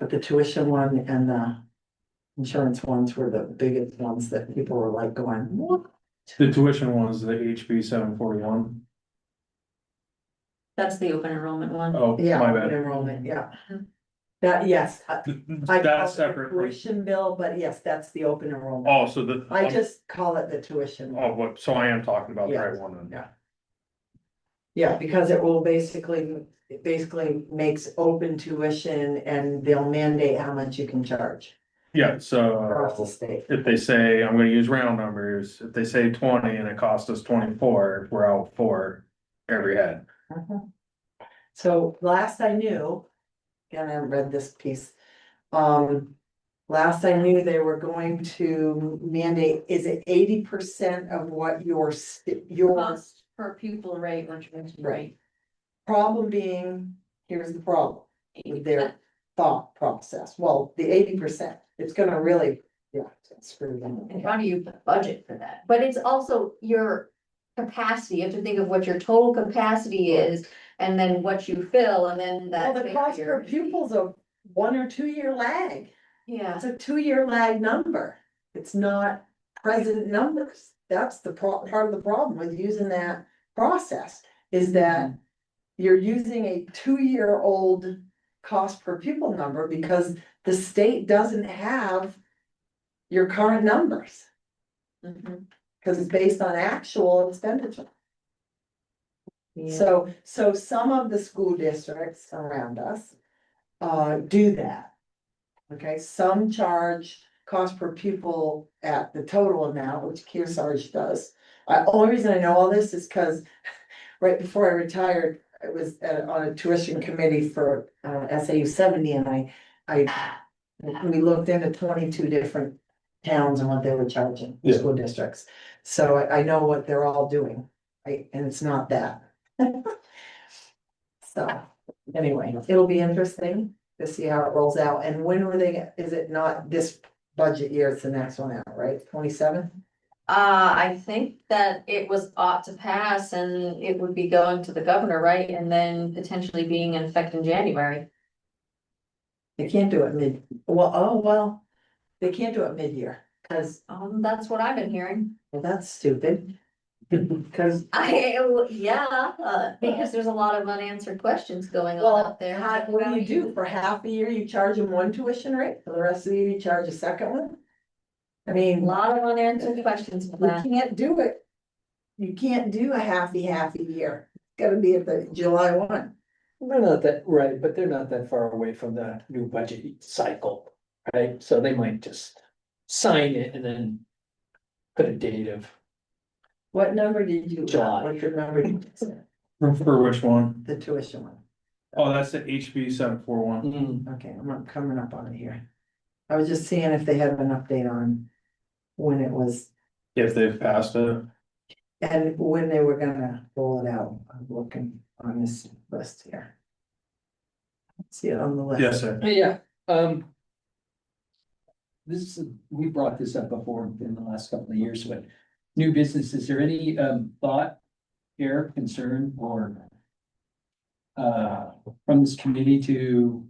But the tuition one and the insurance ones were the biggest ones that people were like going, what? The tuition was the HB 741. That's the open enrollment one. Oh, Yeah, my open bad. enrollment, yeah. That, yes, I call That's it the separate. from- tuition bill, but yes, that's the open enrollment. Oh, so the. I just call it the tuition. Oh, what, so I am talking about the right Yes. one then. Yeah. Yeah, because it will it basically makes open tuition and they'll mandate how much you can charge Yeah, across the so state. if they say, I'm gonna use round numbers, if they say 20 and it costs us 24, we're out for every head. So last I knew, again, I haven't read this piece. Last I knew they were going to mandate, is it 80% of what your Cost per pupil rate, which is right. problem being, here's the problem. With their 80%. thought process, well, the 80%, it's gonna really, yeah, screw them. And how do you budget for that? But it's also your capacity. You have to think of what your total capacity is and then what you fill and then Well, that. the cost per pupil's a 1 or 2 year lag. Yeah, It's a 2 year lag number. It's not present numbers. That's the part of the problem with using that process is that you're using a 2-year-old cost per pupil number because the state doesn't have your current numbers, mhm. because it's based on actual expenditure. Yeah. So some of the school districts around us do that. Okay, some charge cost per pupil at the total amount, which Kearsarge does. Only reason I know all this is because right before I retired, I was on a tuition committee for SAU60 and we looked into 22 different towns and what they were charging, Yeah. school districts. So I know what they're all doing, right, and it's not that. So, anyway, it'll be interesting to see how it rolls out, and when were they, is it not this budget year, it's the next one out, right, 27? I think that it was ought to pass and it would be going to the governor, right? And then potentially being in effect in January. They can't do it well, they can't do it mid-year, Cause, That's what I've been hearing. well, that's stupid. Cause, Because there's a lot of unanswered questions going on well, out there. what do you do? For half a year, you charge them one tuition rate, for the rest of the year, you charge a second one? I A mean, lot of unanswered questions for we that. can't do it. You can't do a half year. It's gotta be at the July 1. They're not that, right, but they're not that far away from the new budget cycle, right? So they might just sign it and then put a date of, What number did you? July. What your number? did you say? For which one? The tuition one. Oh, that's the HB 741. Okay, I'm not coming up on it here. I was just seeing if they had an update on when it was If they've passed it. and when they were gonna roll it out. I'm looking on this list here. See it on the list. Yes, sir. yeah, this is, we brought this up before in the last couple of years, but new business, is there any thought here, concern or from this committee to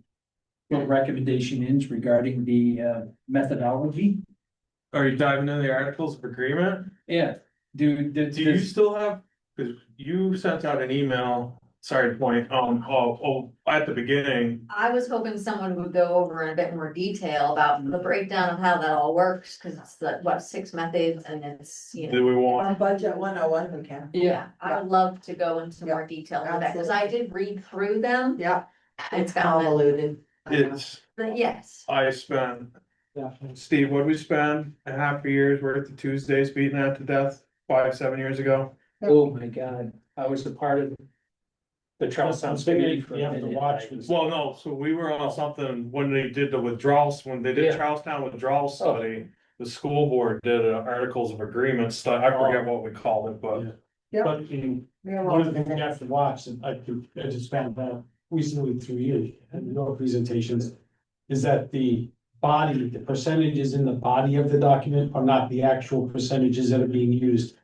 get a recommendation in regarding the methodology? Are you diving into the articles of agreement? Yeah, Do you still have, cause you sent out an email, sorry to point, at the beginning. I was hoping someone would go over in a bit more detail about the breakdown of how that all works, cause it's the, what, 6 methods and it's, you know. Do we want, On budget 101, we can. yeah, I would love to go into more detail with that, cause I did read through them. Yeah, and it's found that- convoluted. But yes, I spent, yeah. Steve, what did we spend a half a year's worth of Tuesdays beating that to death 5-7 years ago? Oh my God, I was a part of the Charlestown committee for a You have to minute. watch this. Well, no, so we were on something when they did the withdrawals, when they did Yeah. Charlestown withdrawal study. The school board did a articles of agreement study, I forget what we called it, but. Yeah. But one of the things you have to watch, and I just found out recently through you and your presentations, is that the body, the percentages in the body of the document are not the actual percentages that are being used.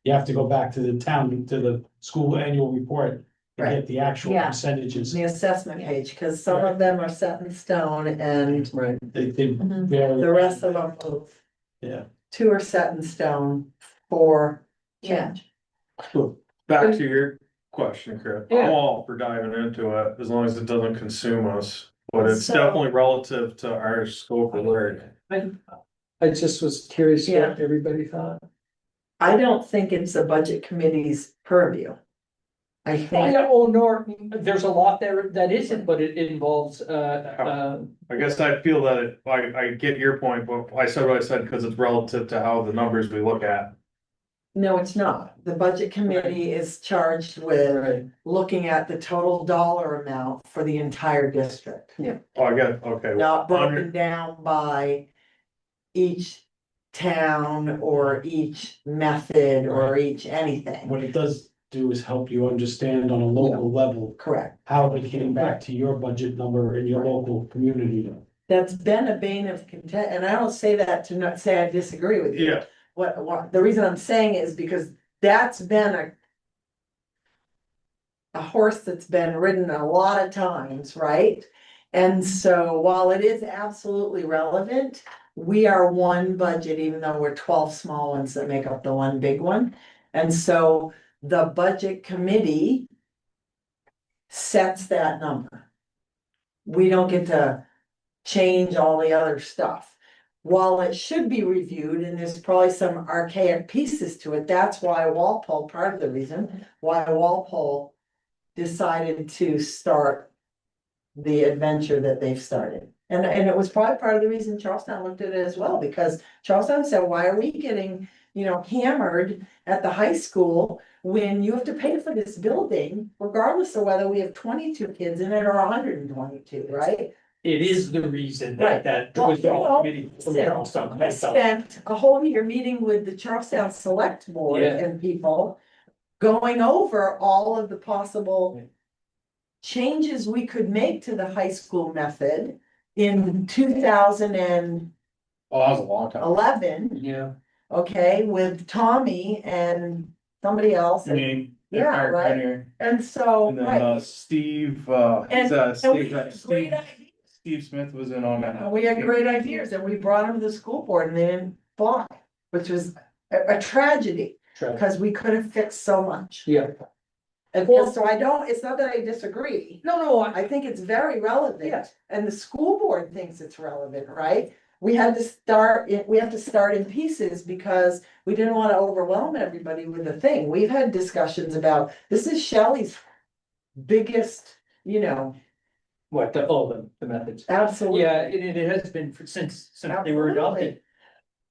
You have to go back to the town, to the school annual report to get the actual Yeah. percentages. The assessment page, cause some of them are set in stone and Right, They Mhm. vary. the rest of them move. Yeah. 2 are set in stone, 4 Yeah. change. Back to your question, Chris, Yeah. I'm all for diving into it, as long as it doesn't consume us, but it's So- definitely relative to our scope of work. I just was curious Yeah. what everybody thought. I don't think it's the budget committee's purview. I Oh, think, yeah, oh, nor, there's a lot there that isn't, but it involves, I guess I feel that I get your point, but I said what I said, because it's relative to how the numbers we look at. no, it's not. The budget committee is charged with right, looking at the total dollar amount for the entire district. Oh, I get, okay. Not broken down by each town or each method or each anything. What it does do is help you understand on a local level Correct. how they came back to your budget number in your local community. That's been a bane of content, and I don't say that to not say I disagree with you. Yeah, What, the reason I'm saying it is because that's been a horse that's been ridden a lot of times, right? And so while it is absolutely relevant, we are one budget, even though we're 12 small ones that make up the one big one. And so the budget committee sets that number. We don't get to change all the other stuff. While it should be reviewed, and there's probably some archaic pieces to it, that's why Walpole, part of the reason why Walpole decided to start the adventure that they've started. And it was probably part of the reason Charlestown looked at it as well, because Charlestown said, why are we getting, hammered at the high school when you have to pay for this building, regardless of whether we have 22 kids in it or 122, right? it is the reason Right. that Well, was the well, committee. from Charlestown, I myself. spent a whole year meeting with the Charlestown Select Board Yeah. and people, going over all of the possible changes we could make to the high school method in 2011, oh, that was a long time. Yeah, okay, with Tommy and somebody else. I mean. Yeah, Eric right. Renner, And so, And then, right, Steve, and we Steve, had great Steve, ideas. Steve Smith was in on that. We had great ideas and we brought them to the school board and they didn't fly, which was a tragedy, Sure. because we could have fixed so much. Yeah. And Well- so it's not that I disagree. No, I think it's very relevant. Yes. And the school board thinks it's relevant, right? We have to start in pieces because we didn't want to overwhelm everybody with the thing. We've had discussions about, this is Shelley's biggest, what, the methods. absolutely. Yeah, it has been since they were adopted.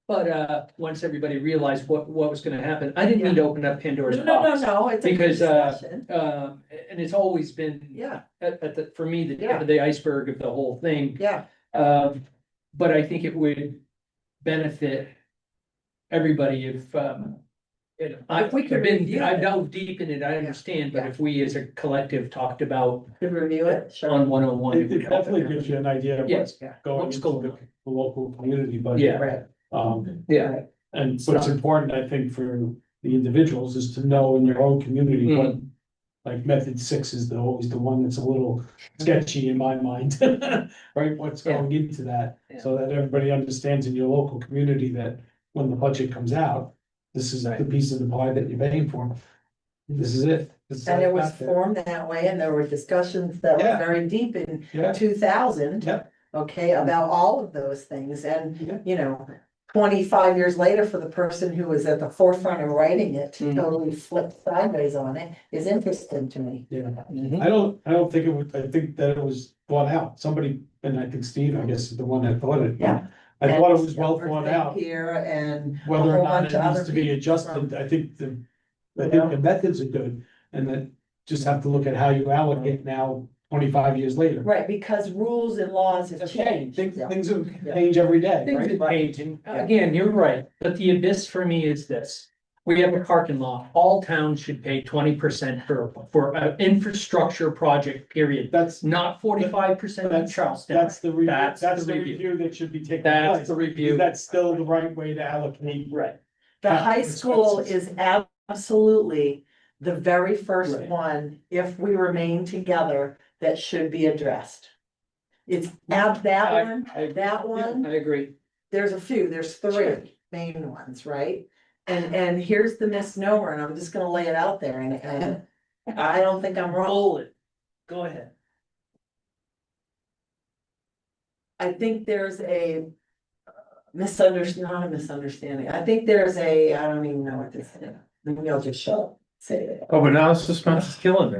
But, once everybody realized what was gonna happen, I didn't mean to open up Pandora's No, box. no, it's a good Because, discussion. And it's always been. Yeah, For me, the tip Yeah. of the iceberg of the whole thing. yeah, But I think it would benefit everybody if, If we could review I it. delved deep in it, I understand, but Yeah. if we as a collective talked about could review it, sure. on 101. It definitely gives you an idea of what's Yes, going what's into going the local community budget. Yeah. Right, yeah, And what's important, I think, for the individuals is to know in your own community what, like method 6 is always the one that's a little sketchy in my mind. Right, what's going into that, so that everybody understands in your local community that when the budget comes out, this is the piece of the pie that you're paying for. This is it. This is and it was out there. formed that way, and there were discussions that were Yeah. very deep in Yeah, 2000. yeah. Okay, about all of those things, Yeah. and 25 years later, for the person who was at the forefront of writing it, to Mhm. totally flip sideways on it is interesting to me. Yeah. Mhm. I don't think it would, I think that it was thought out, somebody, and I think Steve, I guess, is the one that thought it. Yeah. I thought it was And well thought out, Here and a whether or whole not bunch it of needs other to be people adjusted, from- I think the methods are good. And that just have to look at how you allocate now, 25 years later. Right, because rules and laws have Okay, changed. things, Yeah. things have changed every day, Things right? are changing. Again, you're right, but the abyss for me is this. We have a parking lot. All towns should pay 20% for an infrastructure project, period. That's, Not 45% in that's, Charlestown. that's the review, That's that's the the review. review that should be taken That's place. the review. That's still the right way to allocate. Right. The capital high school expenses. is absolutely the very first Right. one, if we remain together, that should be addressed. It's that one, that one. I agree. There's a few, there's Sure. three main ones, right? And here's the misnomer, and I'm just gonna lay it out there, and I don't think I'm wrong. Roll it. Go ahead. I think there's a not a misunderstanding, I think there's I don't even know what this is. Maybe I'll just say it. Oh, but now the suspense is killing me.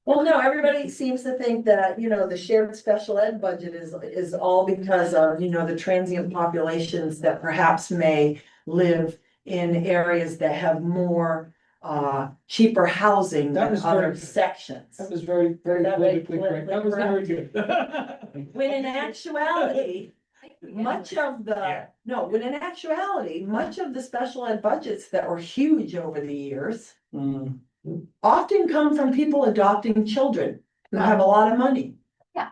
Well, no, everybody seems to think that, the shared special ed budget is all because of, the transient populations that perhaps may live in areas that have more cheaper housing That than was other very- sections. That was very, very That very politically correct, that was very good. When in actuality, much of when in actuality, much of the special ed budgets that were huge over the years Mm, often come from people adopting children who have a lot of money. Yeah.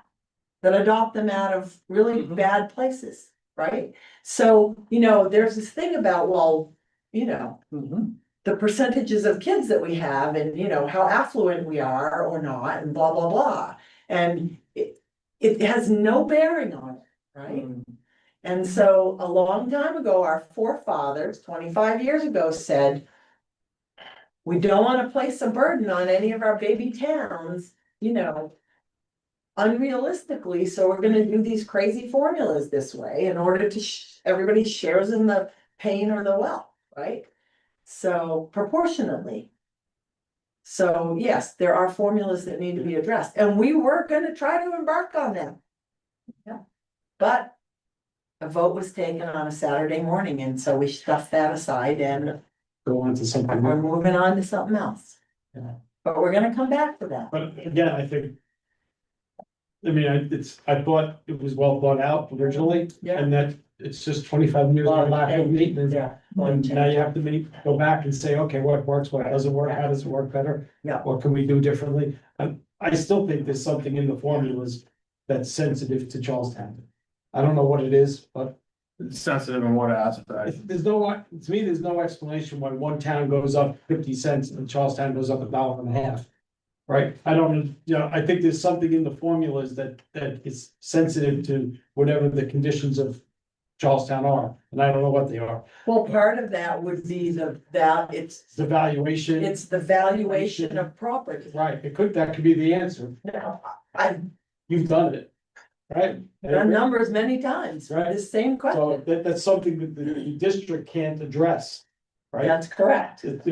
That adopt them out of really Mhm. bad places, right? So, there's this thing about, well, mhm. the percentages of kids that we have and, how affluent we are or not and blah, blah, blah. And it has no bearing on it, right? Mm. And so a long time ago, our forefathers, 25 years ago, said, we don't want to place a burden on any of our baby towns, unrealistically, so we're gonna do these crazy formulas this way in order to, everybody shares in the pain or the wealth, right? So proportionately. So yes, there are formulas that need to be addressed, and we were gonna try to embark on them. Yeah, but a vote was taken on a Saturday morning, and so we stuffed that aside and Go on to something. we're moving on to something else. Yeah. But we're gonna come back to that. But again, I think. I mean, I thought it was well thought out originally, Yeah. and that it's just 25 years of lack of maintenance. Yeah. And now you have to go back and say, okay, what works, what doesn't work, how does it work better? Yeah. What can we do differently? I still think there's something in the formulas that's sensitive to Charlestown. I don't know what it is, but It's sensitive in what aspect? there's no, to me, there's no explanation why one town goes up 50 cents and Charlestown goes up $1.50. Right? I don't, I think there's something in the formulas that is sensitive to whatever the conditions of Charlestown are, and I don't know what they are. Well, part of that would be It's the valuation. it's the valuation of property. Right, that could be the answer. Now, I've You've done it, right? done numbers many times, Right. the same So question. that's something that the district can't address, right? That's correct. It's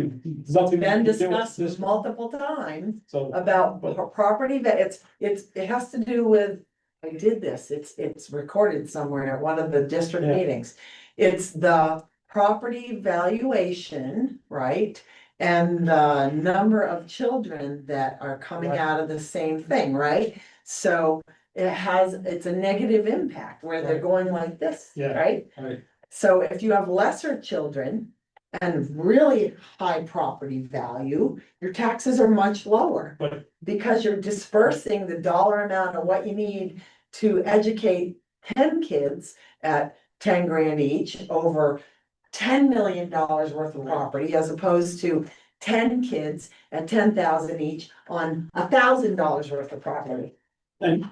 nothing. Been to do with discussed this. multiple times So, about property that it has to do with, I did this, it's recorded somewhere at one of the district Yeah. meetings. It's the property valuation, right? And the number of children that are coming Right. out of the same thing, right? So it's a negative impact where they're Right. going like this, Yeah. right? right, So if you have lesser children and really high property value, your taxes are much lower. But- Because you're dispersing the dollar amount of what you need to educate 10 kids at 10 grand each over $10 million worth of Right. property as opposed to 10 kids at 10,000 each on $1,000 worth of property. and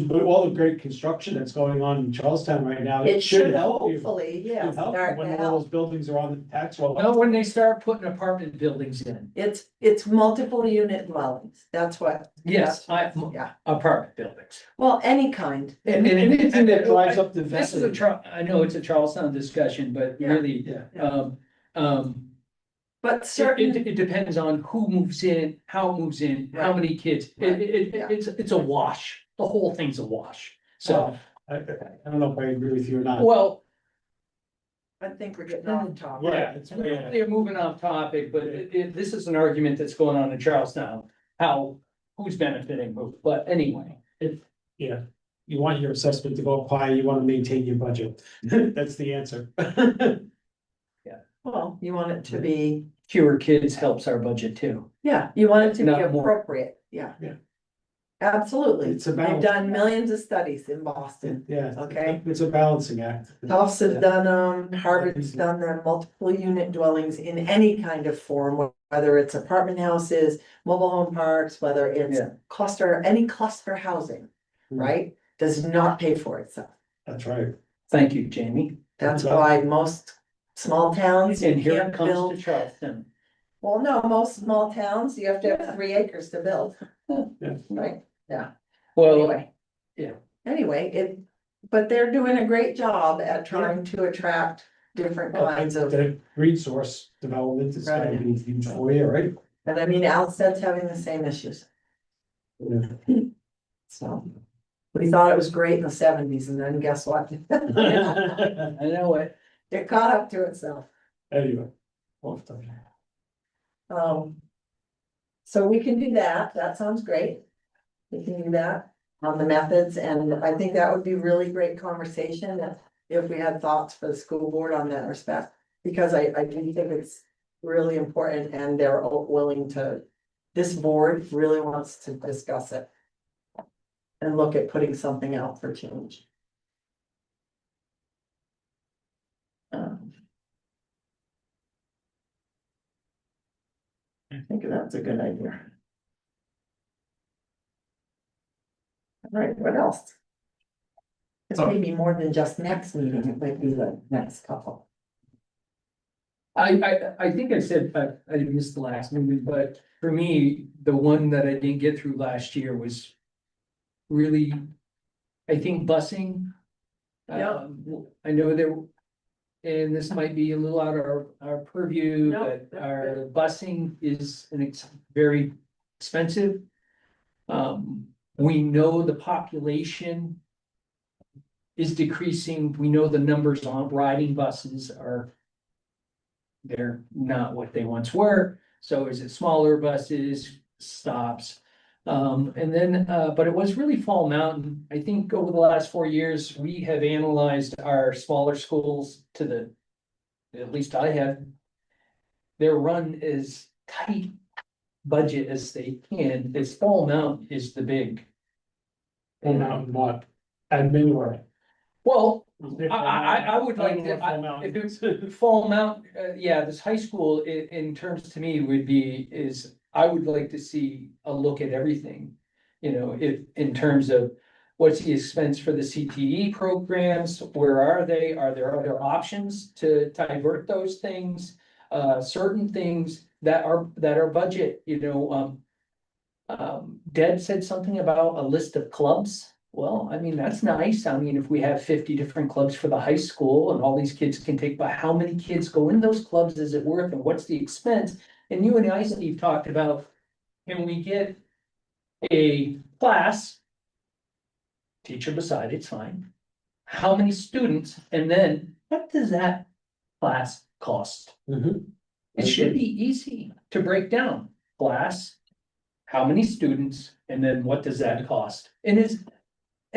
but all the great construction that's going on in Charlestown right now. It should help you. hopefully, Should yes, help start when to all help. those buildings are on the tax roll. Well, when they start putting apartment buildings in, It's multiple unit dwellings, that's what. yes, Yeah, apartment buildings. well, any kind. And anything that drives up the This is value. I know it's a Charlestown discussion, but Yeah. really, Yeah. But certain, it depends on who moves in, how it moves in, how Right. many kids. Right. It's a wash. The whole thing's a wash. So, I don't know if I agree with you or not. well, I think we're getting off topic. Yeah, it's, yeah, they're moving off topic, but this is an argument that's going on in Charlestown. Who's benefiting who, but anyway. yeah. You want your assessment to go up high, you wanna maintain your budget. That's the answer. Well, you want it to be, Fewer kids helps our budget too. yeah, you want it to be Not more. appropriate, yeah. Yeah. Absolutely. It's a They've balance. done millions of studies in Boston. Yeah. Okay. It's a balancing act. Tufts has done Harvard's done their multiple unit dwellings in any kind of form, whether it's apartment houses, mobile home parks, whether it's Yeah. any cluster housing, right? Does not pay for itself. That's right. Thank you, Jamie. That's why most small towns, And you here it can't comes to build. Charleston. Well, no, most small towns, you have to have 3 acres to build. Yeah. Right, Well, anyway. yeah. Anyway, but they're doing a great job at trying to attract different kinds of, The resource development is gonna be huge for you, right? and I mean, Alsted's having the same issues, Yeah. so. We thought it was great in the 70s, and then guess what? I know it. It caught up to itself. Anyway. Off topic. So we can do that, that sounds great. We can do that on the methods, and I think that would be really great conversation if we had thoughts for the school board on that respect. Because I do think it's really important and they're all willing to, this board really wants to discuss it. And look at putting something out for change. I think that's a good idea. All right, what else? It's maybe more than just next meeting, it might be the next couple. I think I said, I missed the last meeting, but for me, the one that I didn't get through last year was really, I think busing. Yeah. I know there, and this might be a little out of our purview, No, but that's our busing is very expensive. We know the population is decreasing. We know the numbers on riding buses they're not what they once were. So is it smaller buses, stops? And then, but it was really Fall Mountain. I think over the last 4 years, we have analyzed our smaller schools at least I have. Their run is tight budget as they can. It's Fall Mountain is the big. Full mountain what? Admin or? Well, I would like to, if it's Fall Mount, yeah, this high school in terms to me I would like to see a look at everything. You know, if in terms of What's the expense for the CTE programs? Where are they? Are there other options to divert those things? Certain things that are budget, Deb said something about a list of clubs. Well, I mean, that's nice. I mean, if we have 50 different clubs for the high school and all these kids can take, but how many kids go in those clubs? Is it worth and what's the expense? And you and I, Steve, talked about, can we get a class? Teacher beside, it's fine. How many students? And then what does that class cost? It should be easy to break down. Class, how many students, and then what does that cost? And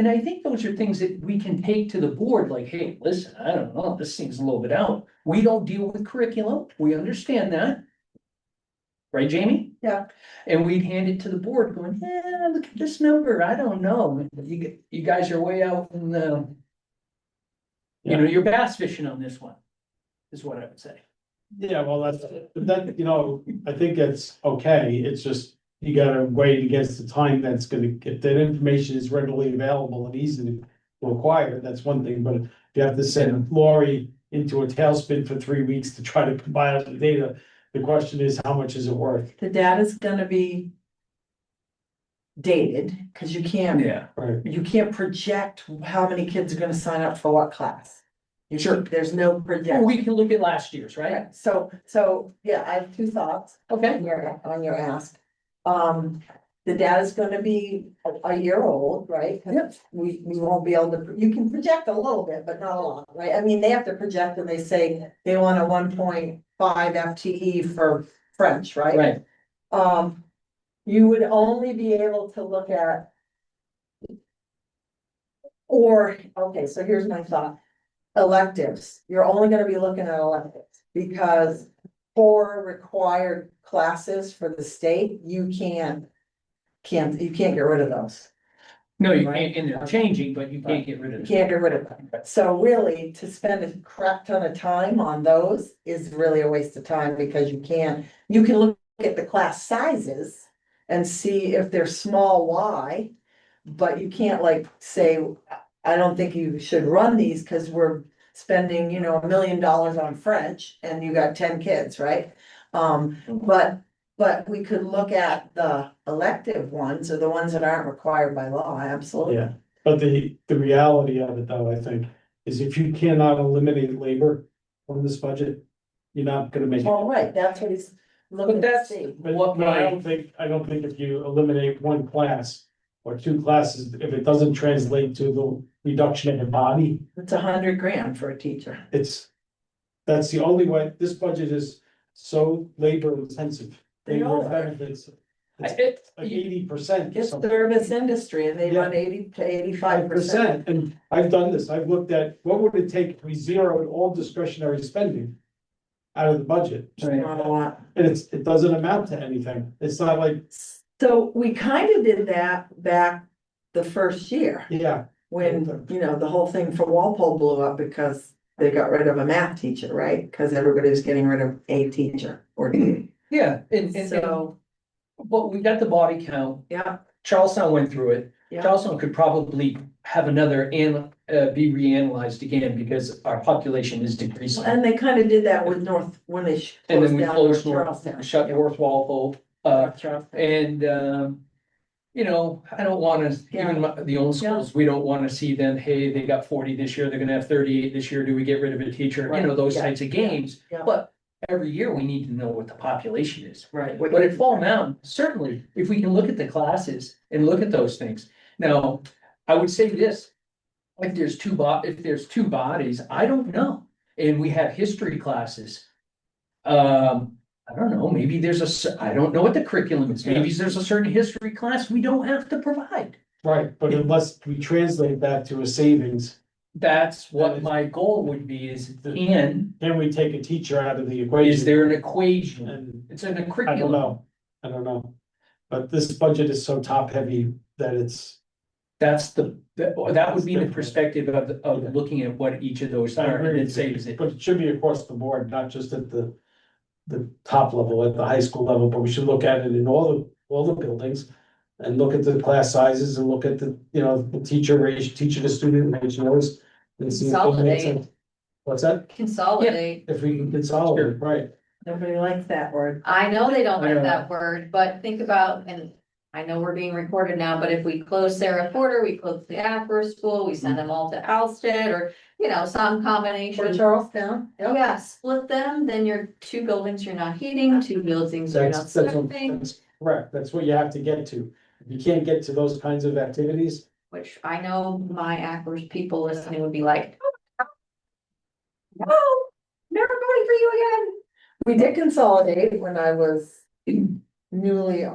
I think those are things that we can take to the board, like, hey, listen, I don't know, this seems a little bit out. We don't deal with curriculum, we understand that. Right, Jamie? Yeah. And we'd hand it to the board going, yeah, look at this number, I don't know, you guys are way out in the. You're bass fishing on this one, is what I would say. Yeah, well, I think it's okay, it's just, you gotta wait against the time that's gonna, if that information is readily available and easy to acquire, that's one thing, but if you have to send Lori into a tailspin for 3 weeks to try to compile the data, the question is, how much is it worth? The data's gonna be dated, cause you can't, Yeah. Right. you can't project how many kids are gonna sign up for what class. Sure. There's no Or projection. we can look at last year's, right? Right, so, yeah, I have two thoughts Okay. on your ask. The data's gonna be a year old, right? Yep. We won't be able to, you can project a little bit, but not a lot, right? I mean, they have to project and they say they want a 1.5 FTE for French, right? Right, You would only be able to look at. Okay, so here's my thought. Electives, you're only gonna be looking at electives, because for required classes for the state, you can't get rid of those. no, you can't, and they're changing, but you can't get rid You of it. can't get rid of them. So really, to spend a crap ton of time on those is really a waste of time, because you can look at the class sizes and see if they're small Y, but you can't like say, I don't think you should run these because we're spending, $1 million on French and you got 10 kids, right? But we could look at the elective ones, or the ones that aren't required by law, absolutely. Yeah, but the reality of it though, I think, is if you cannot eliminate labor from this budget, you're not gonna make it. All right, that's what he's looking to that's- see. But What but I my- don't think if you eliminate one class or two classes, if it doesn't translate to the reduction in the body, It's $100,000 for a teacher. that's the only way. This budget is so labor intensive. They all are. Benefits, It- it's like 80% or It's something. service industry and they Yeah. run 80 to 85%. And I've done this, I've looked at, what would it take if we zeroed all discretionary spending out of the budget? Right. Not a lot. And it doesn't amount to anything, it's not like, So we kind of did that back the first year, yeah, when, the whole thing for Walpole blew up because they got rid of a math teacher, right? Cause everybody was getting rid of a teacher or two. Yeah, and So, but we got the body count, yeah, Charlestown went through it. yeah, Charlestown could probably have another be reanalyzed again, because our population is decreasing. and they kind of did that with North, when they And then closed we down closed North North, Charlestown. shut North Walpole, North Charlestown. and, I don't wanna, even the old schools, we don't wanna see them, hey, they got 40 this year, they're gonna have 38 this year, do we get rid of a teacher? Right, Those yeah, types of games, yeah. but every year we need to know what the population is. Right. But at Fall Mountain, certainly, if we can look at the classes and look at those things. Now, I would say this, if there's two bodies, I don't know, and we have history classes. I don't know, maybe I don't know what the curriculum is, maybe there's a certain history class we don't have to provide. right, but unless we translate that to a savings, That's what my goal would be is, then we take a teacher out of the equation. is there an equation? And It's in a I don't curriculum. know, but this budget is so top heavy that That would be the perspective of looking at what each of those I are, agree and it with you, saves it. but it should be across the board, not just at the top level, at the high school level, but we should look at it in all the buildings. And look at the class sizes and look at the, the teacher ratio, teacher to student ratios. And see if they make sense. Consolidate. What's that? Consolidate. If we can consolidate, right? Nobody likes that word. I know they don't I like know. that word, but think about, and I know we're being recorded now, but if we close Sarah Porter, we close the Akron School, we send them all to Alsted, or, some For combination. Charlestown, yep. Yeah, split them, then you're two buildings you're not heating, two buildings you're not serving, That's correct. That's what you have to get to. If you can't get to those kinds of activities, which I know my Akron people listening would be like, oh, never voting for you again. We did consolidate when I was newly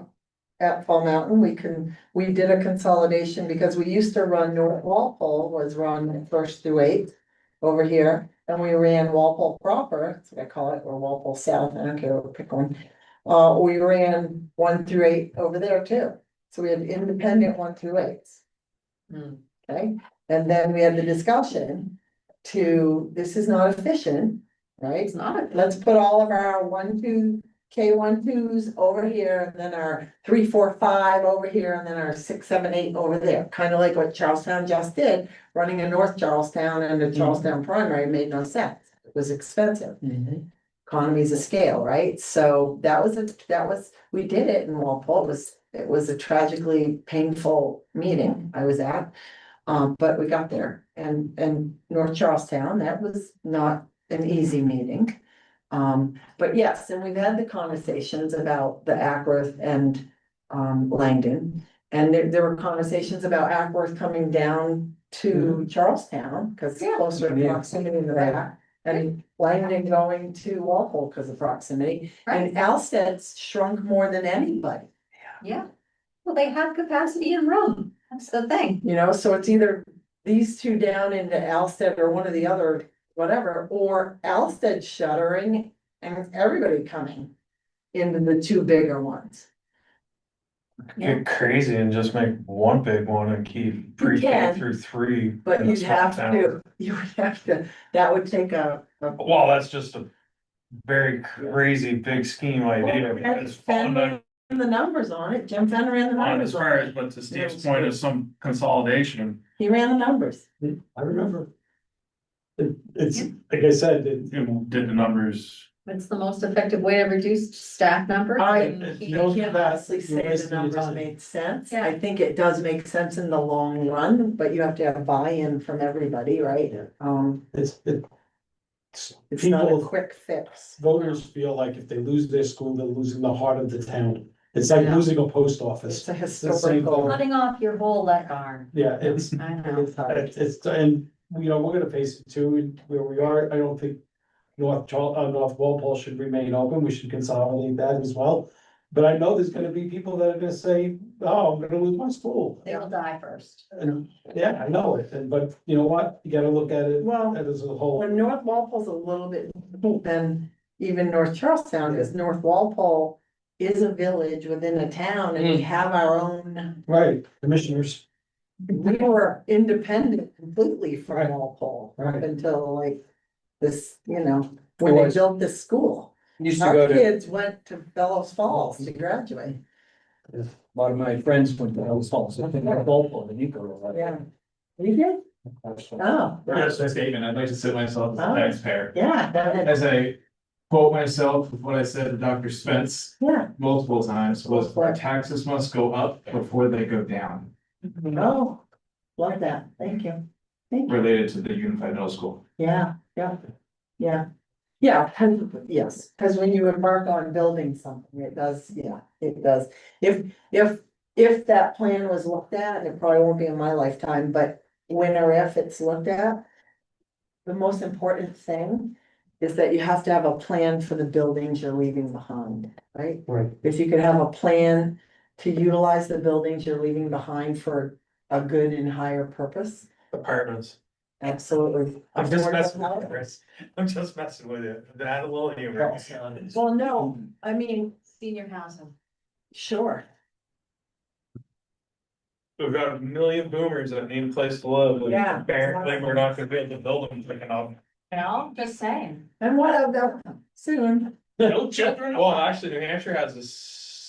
at Fall Mountain. We did a consolidation because we used to run North Walpole was run first through eighth over here. And we ran Walpole proper, that's what I call it, or Walpole South, I don't care, pick one. We ran 1 through 8 over there too. So we had independent 1 through 8s. Okay, and then we had the discussion this is not efficient, right? It's not. Let's put all of our 1, 2, K1, 2s over here, and then our 3, 4, 5 over here, and then our 6, 7, 8 over there. Kind of like what Charlestown just did, running a North Charlestown and a Charlestown primary made no sense. It was expensive. Economies of scale, right? So we did it in Walpole. It was a tragically painful meeting I was at. But we got there, and North Charlestown, that was not an easy meeting. But yes, and we've had the conversations about the Ackworth and Langdon. And there were conversations about Ackworth coming down to Charlestown, because it's Yeah. closer to proximity in the back. And Langdon going to Walpole because of proximity, and Alsted's shrunk more than anybody. Yeah, well, they have capacity and room, that's the thing. So it's either these two down into Alsted or one of the other, whatever, or Alsted shuttering and everybody coming into the two bigger ones. Get crazy and just make one big one and keep pre-K can, through 3. But in a you'd small have town. that would take a. Well, that's just a very crazy big scheme idea. Because Fenn ran the numbers on it, Jim Fenn ran the on numbers as on far it. as, but to Steve's point is some consolidation. He ran the numbers. I remember. It's, like I said, And did the numbers. It's the most effective way to reduce staff numbers. I and keep- can't honestly say the wasting your numbers time. made sense. Yeah. I think it does make sense in the long run, but you have to have buy-in from everybody, right? it's It's not a people, quick fix. voters feel like if they lose their school, they're losing the heart of the town. It's like Yeah. losing a post office. It's a same historical. Cutting off your whole left arm. Yeah, it's, I know. It's hard. and, we're gonna face it too, where we are, I don't think. North Walpole should remain open, we should consolidate that as well. But I know there's gonna be people that are gonna say, oh, I'm gonna lose my school. They will die first. And, yeah, I know it, but you know what, you gotta look at it Well, as a whole. when North Walpole's a little bit different than even North Charlestown, because North Walpole is a village within a town and we have our own. Right, commissioners, We were independent completely from Right. Walpole up Right. until like this, when It they was. built this school. Used to Our go to, kids went to Bellows Falls to graduate. a lot of my friends went to those halls, I think they're Walpole, and you go. Yeah. You did? Oh, Just a statement, I'd like to sit myself as a Oh. taxpayer. yeah, As I quote myself, with what I said to Dr. Spence yeah. multiple times, was our taxes must go up before they go down, Oh, love that. Thank you. Thank you. related to the unified middle school. Yeah, yeah, yeah. Yeah, yes, because when you embark on building something, it does, yeah, it does. If that plan was looked at, and it probably won't be in my lifetime, but when or if it's looked at. The most important thing is that you have to have a plan for the buildings you're leaving behind, right? right, If you could have a plan to utilize the buildings you're leaving behind for a good and higher purpose, Apartments. absolutely. I'm just messing Affordable with you, Chris. I'm just messing with you. Add a little humor. Well, no, I mean, Senior housing. sure, We've got a million boomers that need a place to live. and Yeah. Apparently, we're not gonna be able to build them quick enough. Just saying. and what of them soon, No children. Well, actually, New Hampshire has a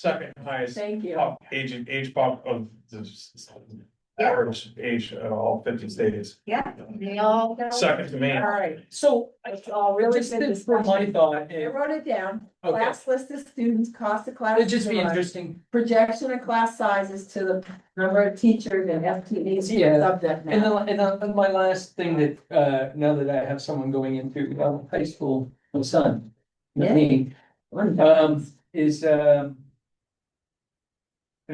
second highest Thank you. age pop of the average age at all 50 states. Yeah, they all. Second to me. All right, So, it's all really just good for my discussion. thought, I wrote it down, Okay. class list of students, cost of class. it'd just be design, interesting. Projection of class sizes to the number of teachers and FTEs Yeah. per subject And matter. then my last thing that, now that I have someone going into, high school, my son. Yeah. Me, is, and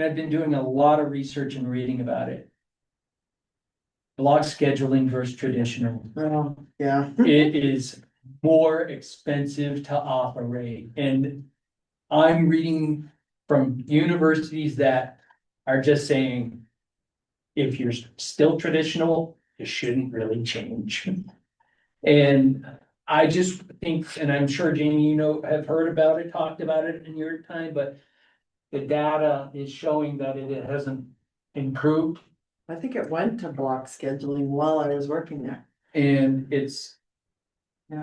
I've been doing a lot of research and reading about it. Block scheduling versus traditional. Oh, yeah. It is more expensive to operate, and I'm reading from universities that are just saying, if you're still traditional, it shouldn't really change. And I just think, and I'm sure Jamie, have heard about it, talked about it in your time, but the data is showing that it hasn't improved. I think it went to block scheduling while I was working there. And it's,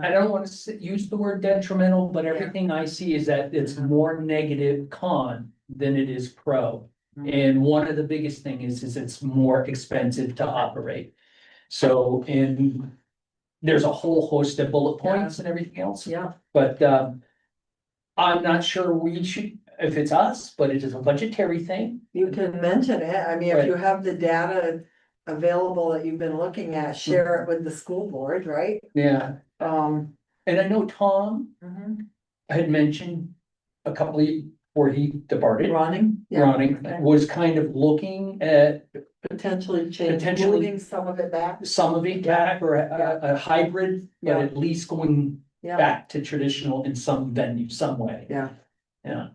I don't want to use the word detrimental, but everything I see is that it's more negative con than it is pro. And one of the biggest thing is it's more expensive to operate. So, and there's a whole host of bullet points and everything else, Yeah, but, I'm not sure we should, if it's us, but it is a budgetary thing. you can mention it. I mean, if Right. you have the data available that you've been looking at, share it with the school board, right? Yeah. Um. And I know Tom had mentioned a couple of, where he departed, Running. yeah, Ronnie, was kind of looking at Potentially change, Potentially- moving some of it back. some of it back or a hybrid, but Yeah. at least going Yeah, back to traditional in some venue, some way. yeah, Yeah.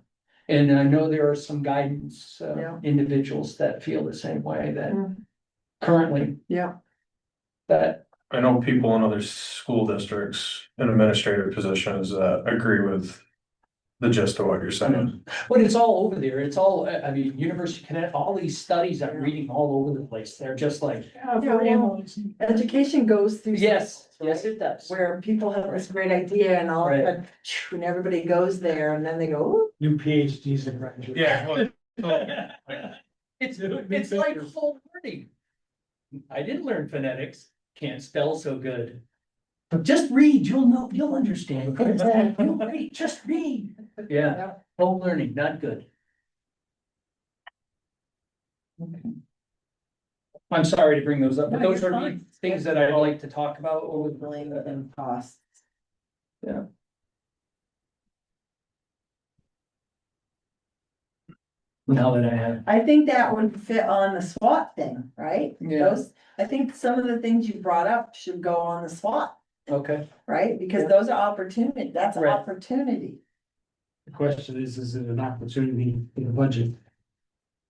And I know there are some guidance, Yeah. individuals that feel the same way that Mm. currently yeah. that, I know people in other school districts in administrative positions that agree with the gist of what you're saying. but it's all over there. It's all, I mean, University of Connecticut, all these studies I'm Yeah. reading all over the place. They're just like. Yeah, well, education goes through. Yes, cycles, yes, right? it does. Where people have this great idea and all of a Right. sudden, and everybody goes there and then they go, ooh. New PhDs and graduates. Yeah. It's like whole learning. I didn't learn phonetics, can't spell so good. But just read, you'll know, you'll understand. You'll read, just read. Yeah, whole learning, not good. Okay. I'm sorry to bring those up, but No, those you're are fine. things that I'd like to talk about over Billing the. and costs. Yeah. Now that I have. I think that would fit on the SWAT thing, right? Yeah. Those, I think some of the things you brought up should go on the SWAT, Okay. right? Because Yeah. those are opportunity, that's an Right. opportunity. The question is it an opportunity in the budget?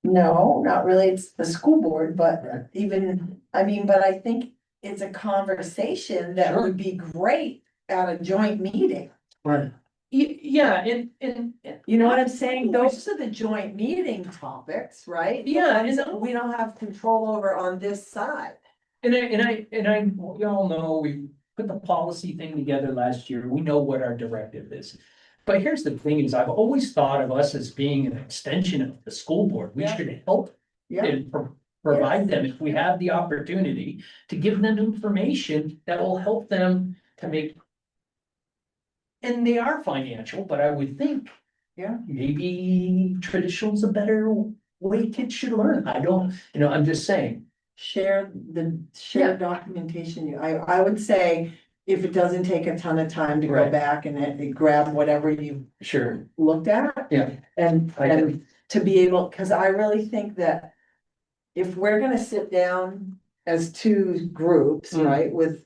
No, not really, it's the school board, but even, I mean, but I think it's a conversation that Sure. would be great at a joint meeting. Right. Yeah, and. You know what I'm saying? Those are the joint meeting topics, right? The Yeah, ones and- that we don't have control over on this side. And we all know, we put the policy thing together last year, we know what our directive is. But here's the thing is, I've always thought of us as being an extension of the school board, we Yeah. should help Yeah, and provide them, if we have the opportunity, to give them information that will help them to make. And they are financial, but I would think. Yeah. Maybe traditional's a better way kids should learn, I don't, I'm just saying. share Yeah. documentation. I would say if it doesn't take a ton of time to go Right. back and then grab whatever you Sure. looked at. Yeah. And, I get and to be able, cause I really think that if we're gonna sit down as two groups, Mm. right, with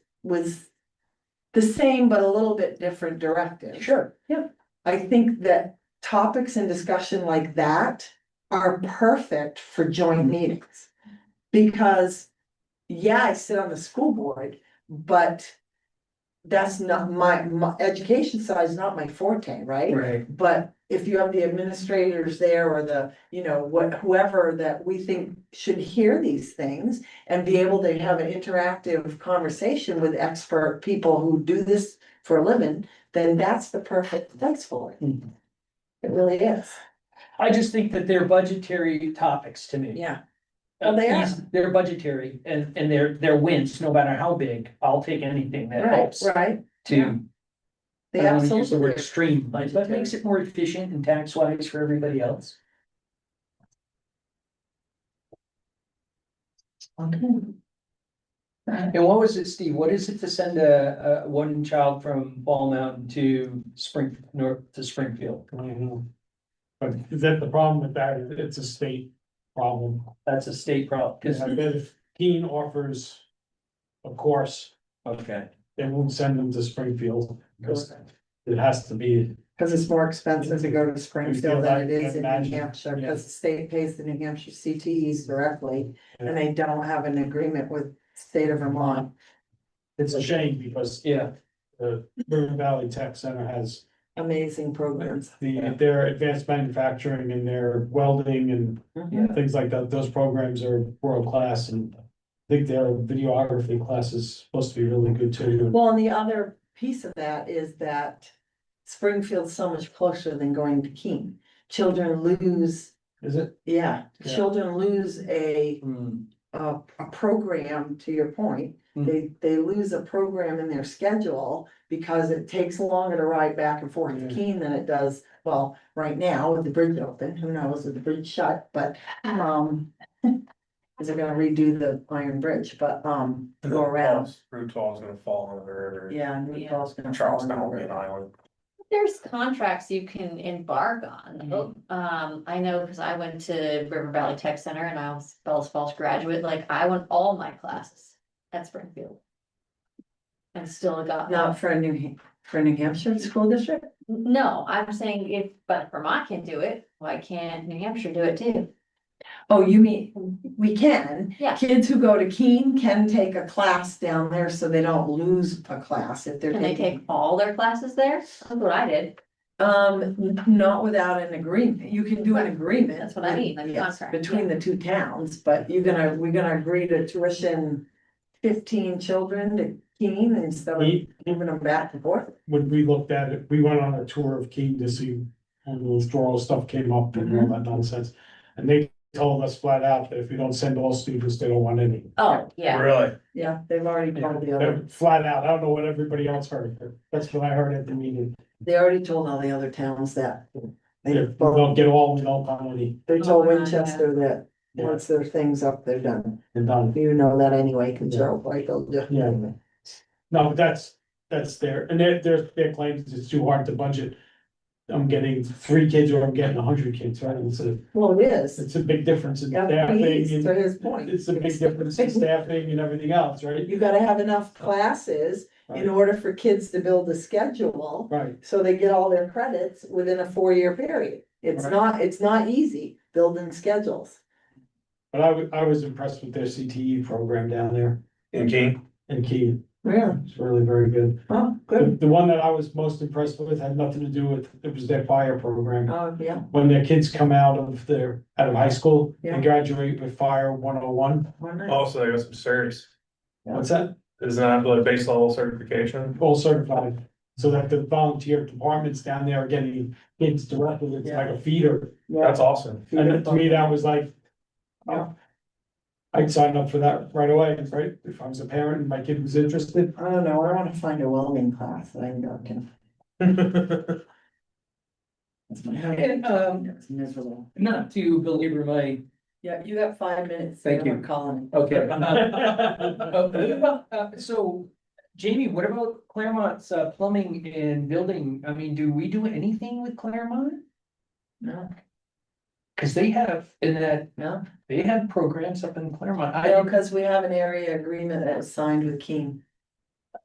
the same but a little bit different directives. Sure, yeah. I think that topics and discussion like that are perfect for joint meetings. Because, yeah, I sit on the school board, but that's not my education side is not my forte, right? Right. But if you have the administrators there or the, whoever that we think should hear these things and be able to have an interactive conversation with expert people who do this for a living, then that's the perfect place for it. Mhm. It really is. I just think that they're budgetary topics to me. Yeah, Well, they are. They're budgetary and they're wins, no matter how big, I'll take anything that right, helps right. to. They I don't wanna use the absolutely. word streamline, but makes it more efficient and tax wise for everybody else. And what was it, Steve? What is it to send a one child from Ball Mountain to north to Springfield? But is that the problem with that? It's a state problem. That's a state problem, Cause cause, I bet if Keene offers a course, okay, they won't send them to Springfield, because it has to be. Cause it's more expensive to go to Springfield than it is in New Imagine, Hampshire, yeah. because the state pays the New Hampshire CTEs directly. And they don't have an agreement with state of Vermont. It's a shame because yeah, the River Valley Tech Center has Amazing programs. their advanced manufacturing and their welding and Mhm. things like that. Those programs are world class, and I think their videography class is supposed to be really good too. Well, and the other piece of that is that Springfield's so much closer than going to Keene. Children lose, Is it? yeah, Yeah. children lose a hmm, program, to your point. They lose a program in their schedule because it takes longer to ride back and forth to Yeah. Keene than it does, well, right now with the bridge open, who knows with the bridge shut, but, cause they're gonna redo the iron bridge, but, go around, Route 12 is gonna fall into the river. yeah, New Yeah. Paltz gonna fall in Charlestown will be the an river. island. There's contracts you can embark on. I know, because I went to River Valley Tech Center and I was Bells Falls graduate, like I went all my classes at Springfield. And still got, Not for New Hampshire school district? no, I'm saying if, but Vermont can do it, why can't New Hampshire do it too? Oh, you mean, we can. Yeah. Kids who go to Keene can take a class down there, so they don't lose a class if they're Can they taking. take all their classes there? That's what I did. Not without an agreement, you can do an agreement. That's what I mean, like Yes, contract, between the two towns, but we're gonna agree to tuition 15 children to Keene instead of moving them back and forth. When we looked at it, we went on a tour of Keene to see when the withdrawal stuff came up and all that nonsense. And they told us flat out that if we don't send all students, they don't want any. Oh, yeah. Really? Yeah, they've already told the other, They're flat out. I don't know what everybody else heard, but that's what I heard at the meeting. they already told all the other towns that. They If we don't get all, we don't want any. They told Oh, yeah. Winchester that Yeah. once their thing's up, they're done. And done. You know that anyway, cause they're like, they'll do. Yeah. No, but that's their, and their claims it's too hard to budget. I'm getting 3 kids or I'm getting 100 kids, right? Well, it is. It's a big difference in Yeah, staffing. please, to and his point. It's a big difference in staffing and everything else, right? You gotta have enough classes in order for kids to build a schedule, Right, so they get all their credits within a 4-year period. Right. It's not easy building schedules. but I was impressed with their CTE program down there In Keene? in Keene. Yeah. It's really very good. Oh, The one that I was most impressed with had nothing to do with, it was their fire program. Oh, yeah. When their kids come out of high school Yeah. and graduate with Fire 101. Why not? Also, they got some certs. What's that? Isn't that the base level certification? All certified, so that the volunteer departments down there are getting kids directly, it's like a feeder. Yeah. That's awesome. And to me, that was like, Yeah. I'd sign up for that right away, right? If I was a parent and my kid was interested. I don't know, I wanna find a welding class that I can go to. That's my- And, It's miserable. not to belabor my, Yeah, you got 5 minutes. Thank you. I'm calling. okay. What about, so, Jamie, what about Claremont's plumbing and building? I mean, do we do anything with Claremont? No, Cause they have, in that, no, they have programs up in Claremont. no, cause we have an area agreement that was signed with Keene.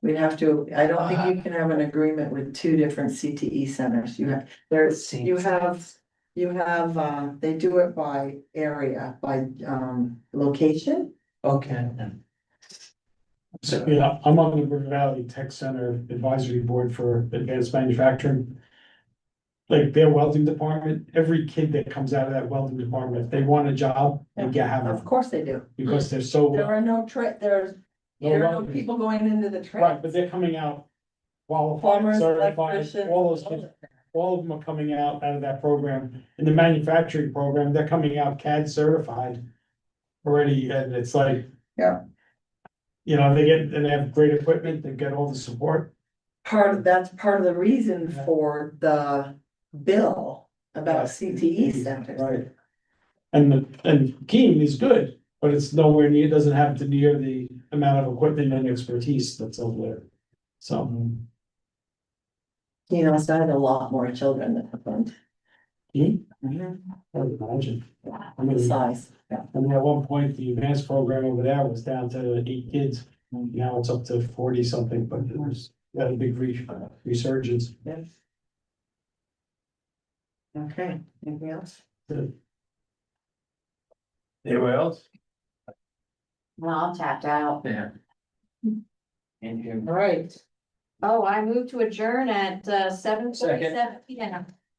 We'd have to, I don't think you can have an agreement with 2 different CTE centers, you have, there's, you have, they do it by area, by, location. Okay. So, yeah, I'm on the River Valley Tech Center Advisory Board for Advanced Manufacturing. Like their welding department, every kid that comes out of that welding department, if they want a job, they get have Of it, course they do. because they're so. There are no there are no welding. people going into the Right, trade. but they're coming out qualified, Plumbers, certified, electricians. all those kids, all of them are coming out of that program. In the manufacturing program, they're coming out CAD certified already, and it's like. Yeah. You know, they have great equipment, they get all the support. That's part of the reason Yeah. for the bill about Yeah. CTE centers. Right. And Keene is good, but it's nowhere near, it doesn't have to near the amount of equipment and expertise that's over there. So, You know, it's not a lot more children than Flint. Keene, I would imagine. I mean, The size, yeah. I mean, at one point, the advanced program over there was down to 8 kids. Now it's up to 40 something, but it was, had a big resurgence. Okay, anything else? Anybody else? Well, I'm tapped out. Yeah. And All right, Oh, I moved to adjourn at 7:47 PM.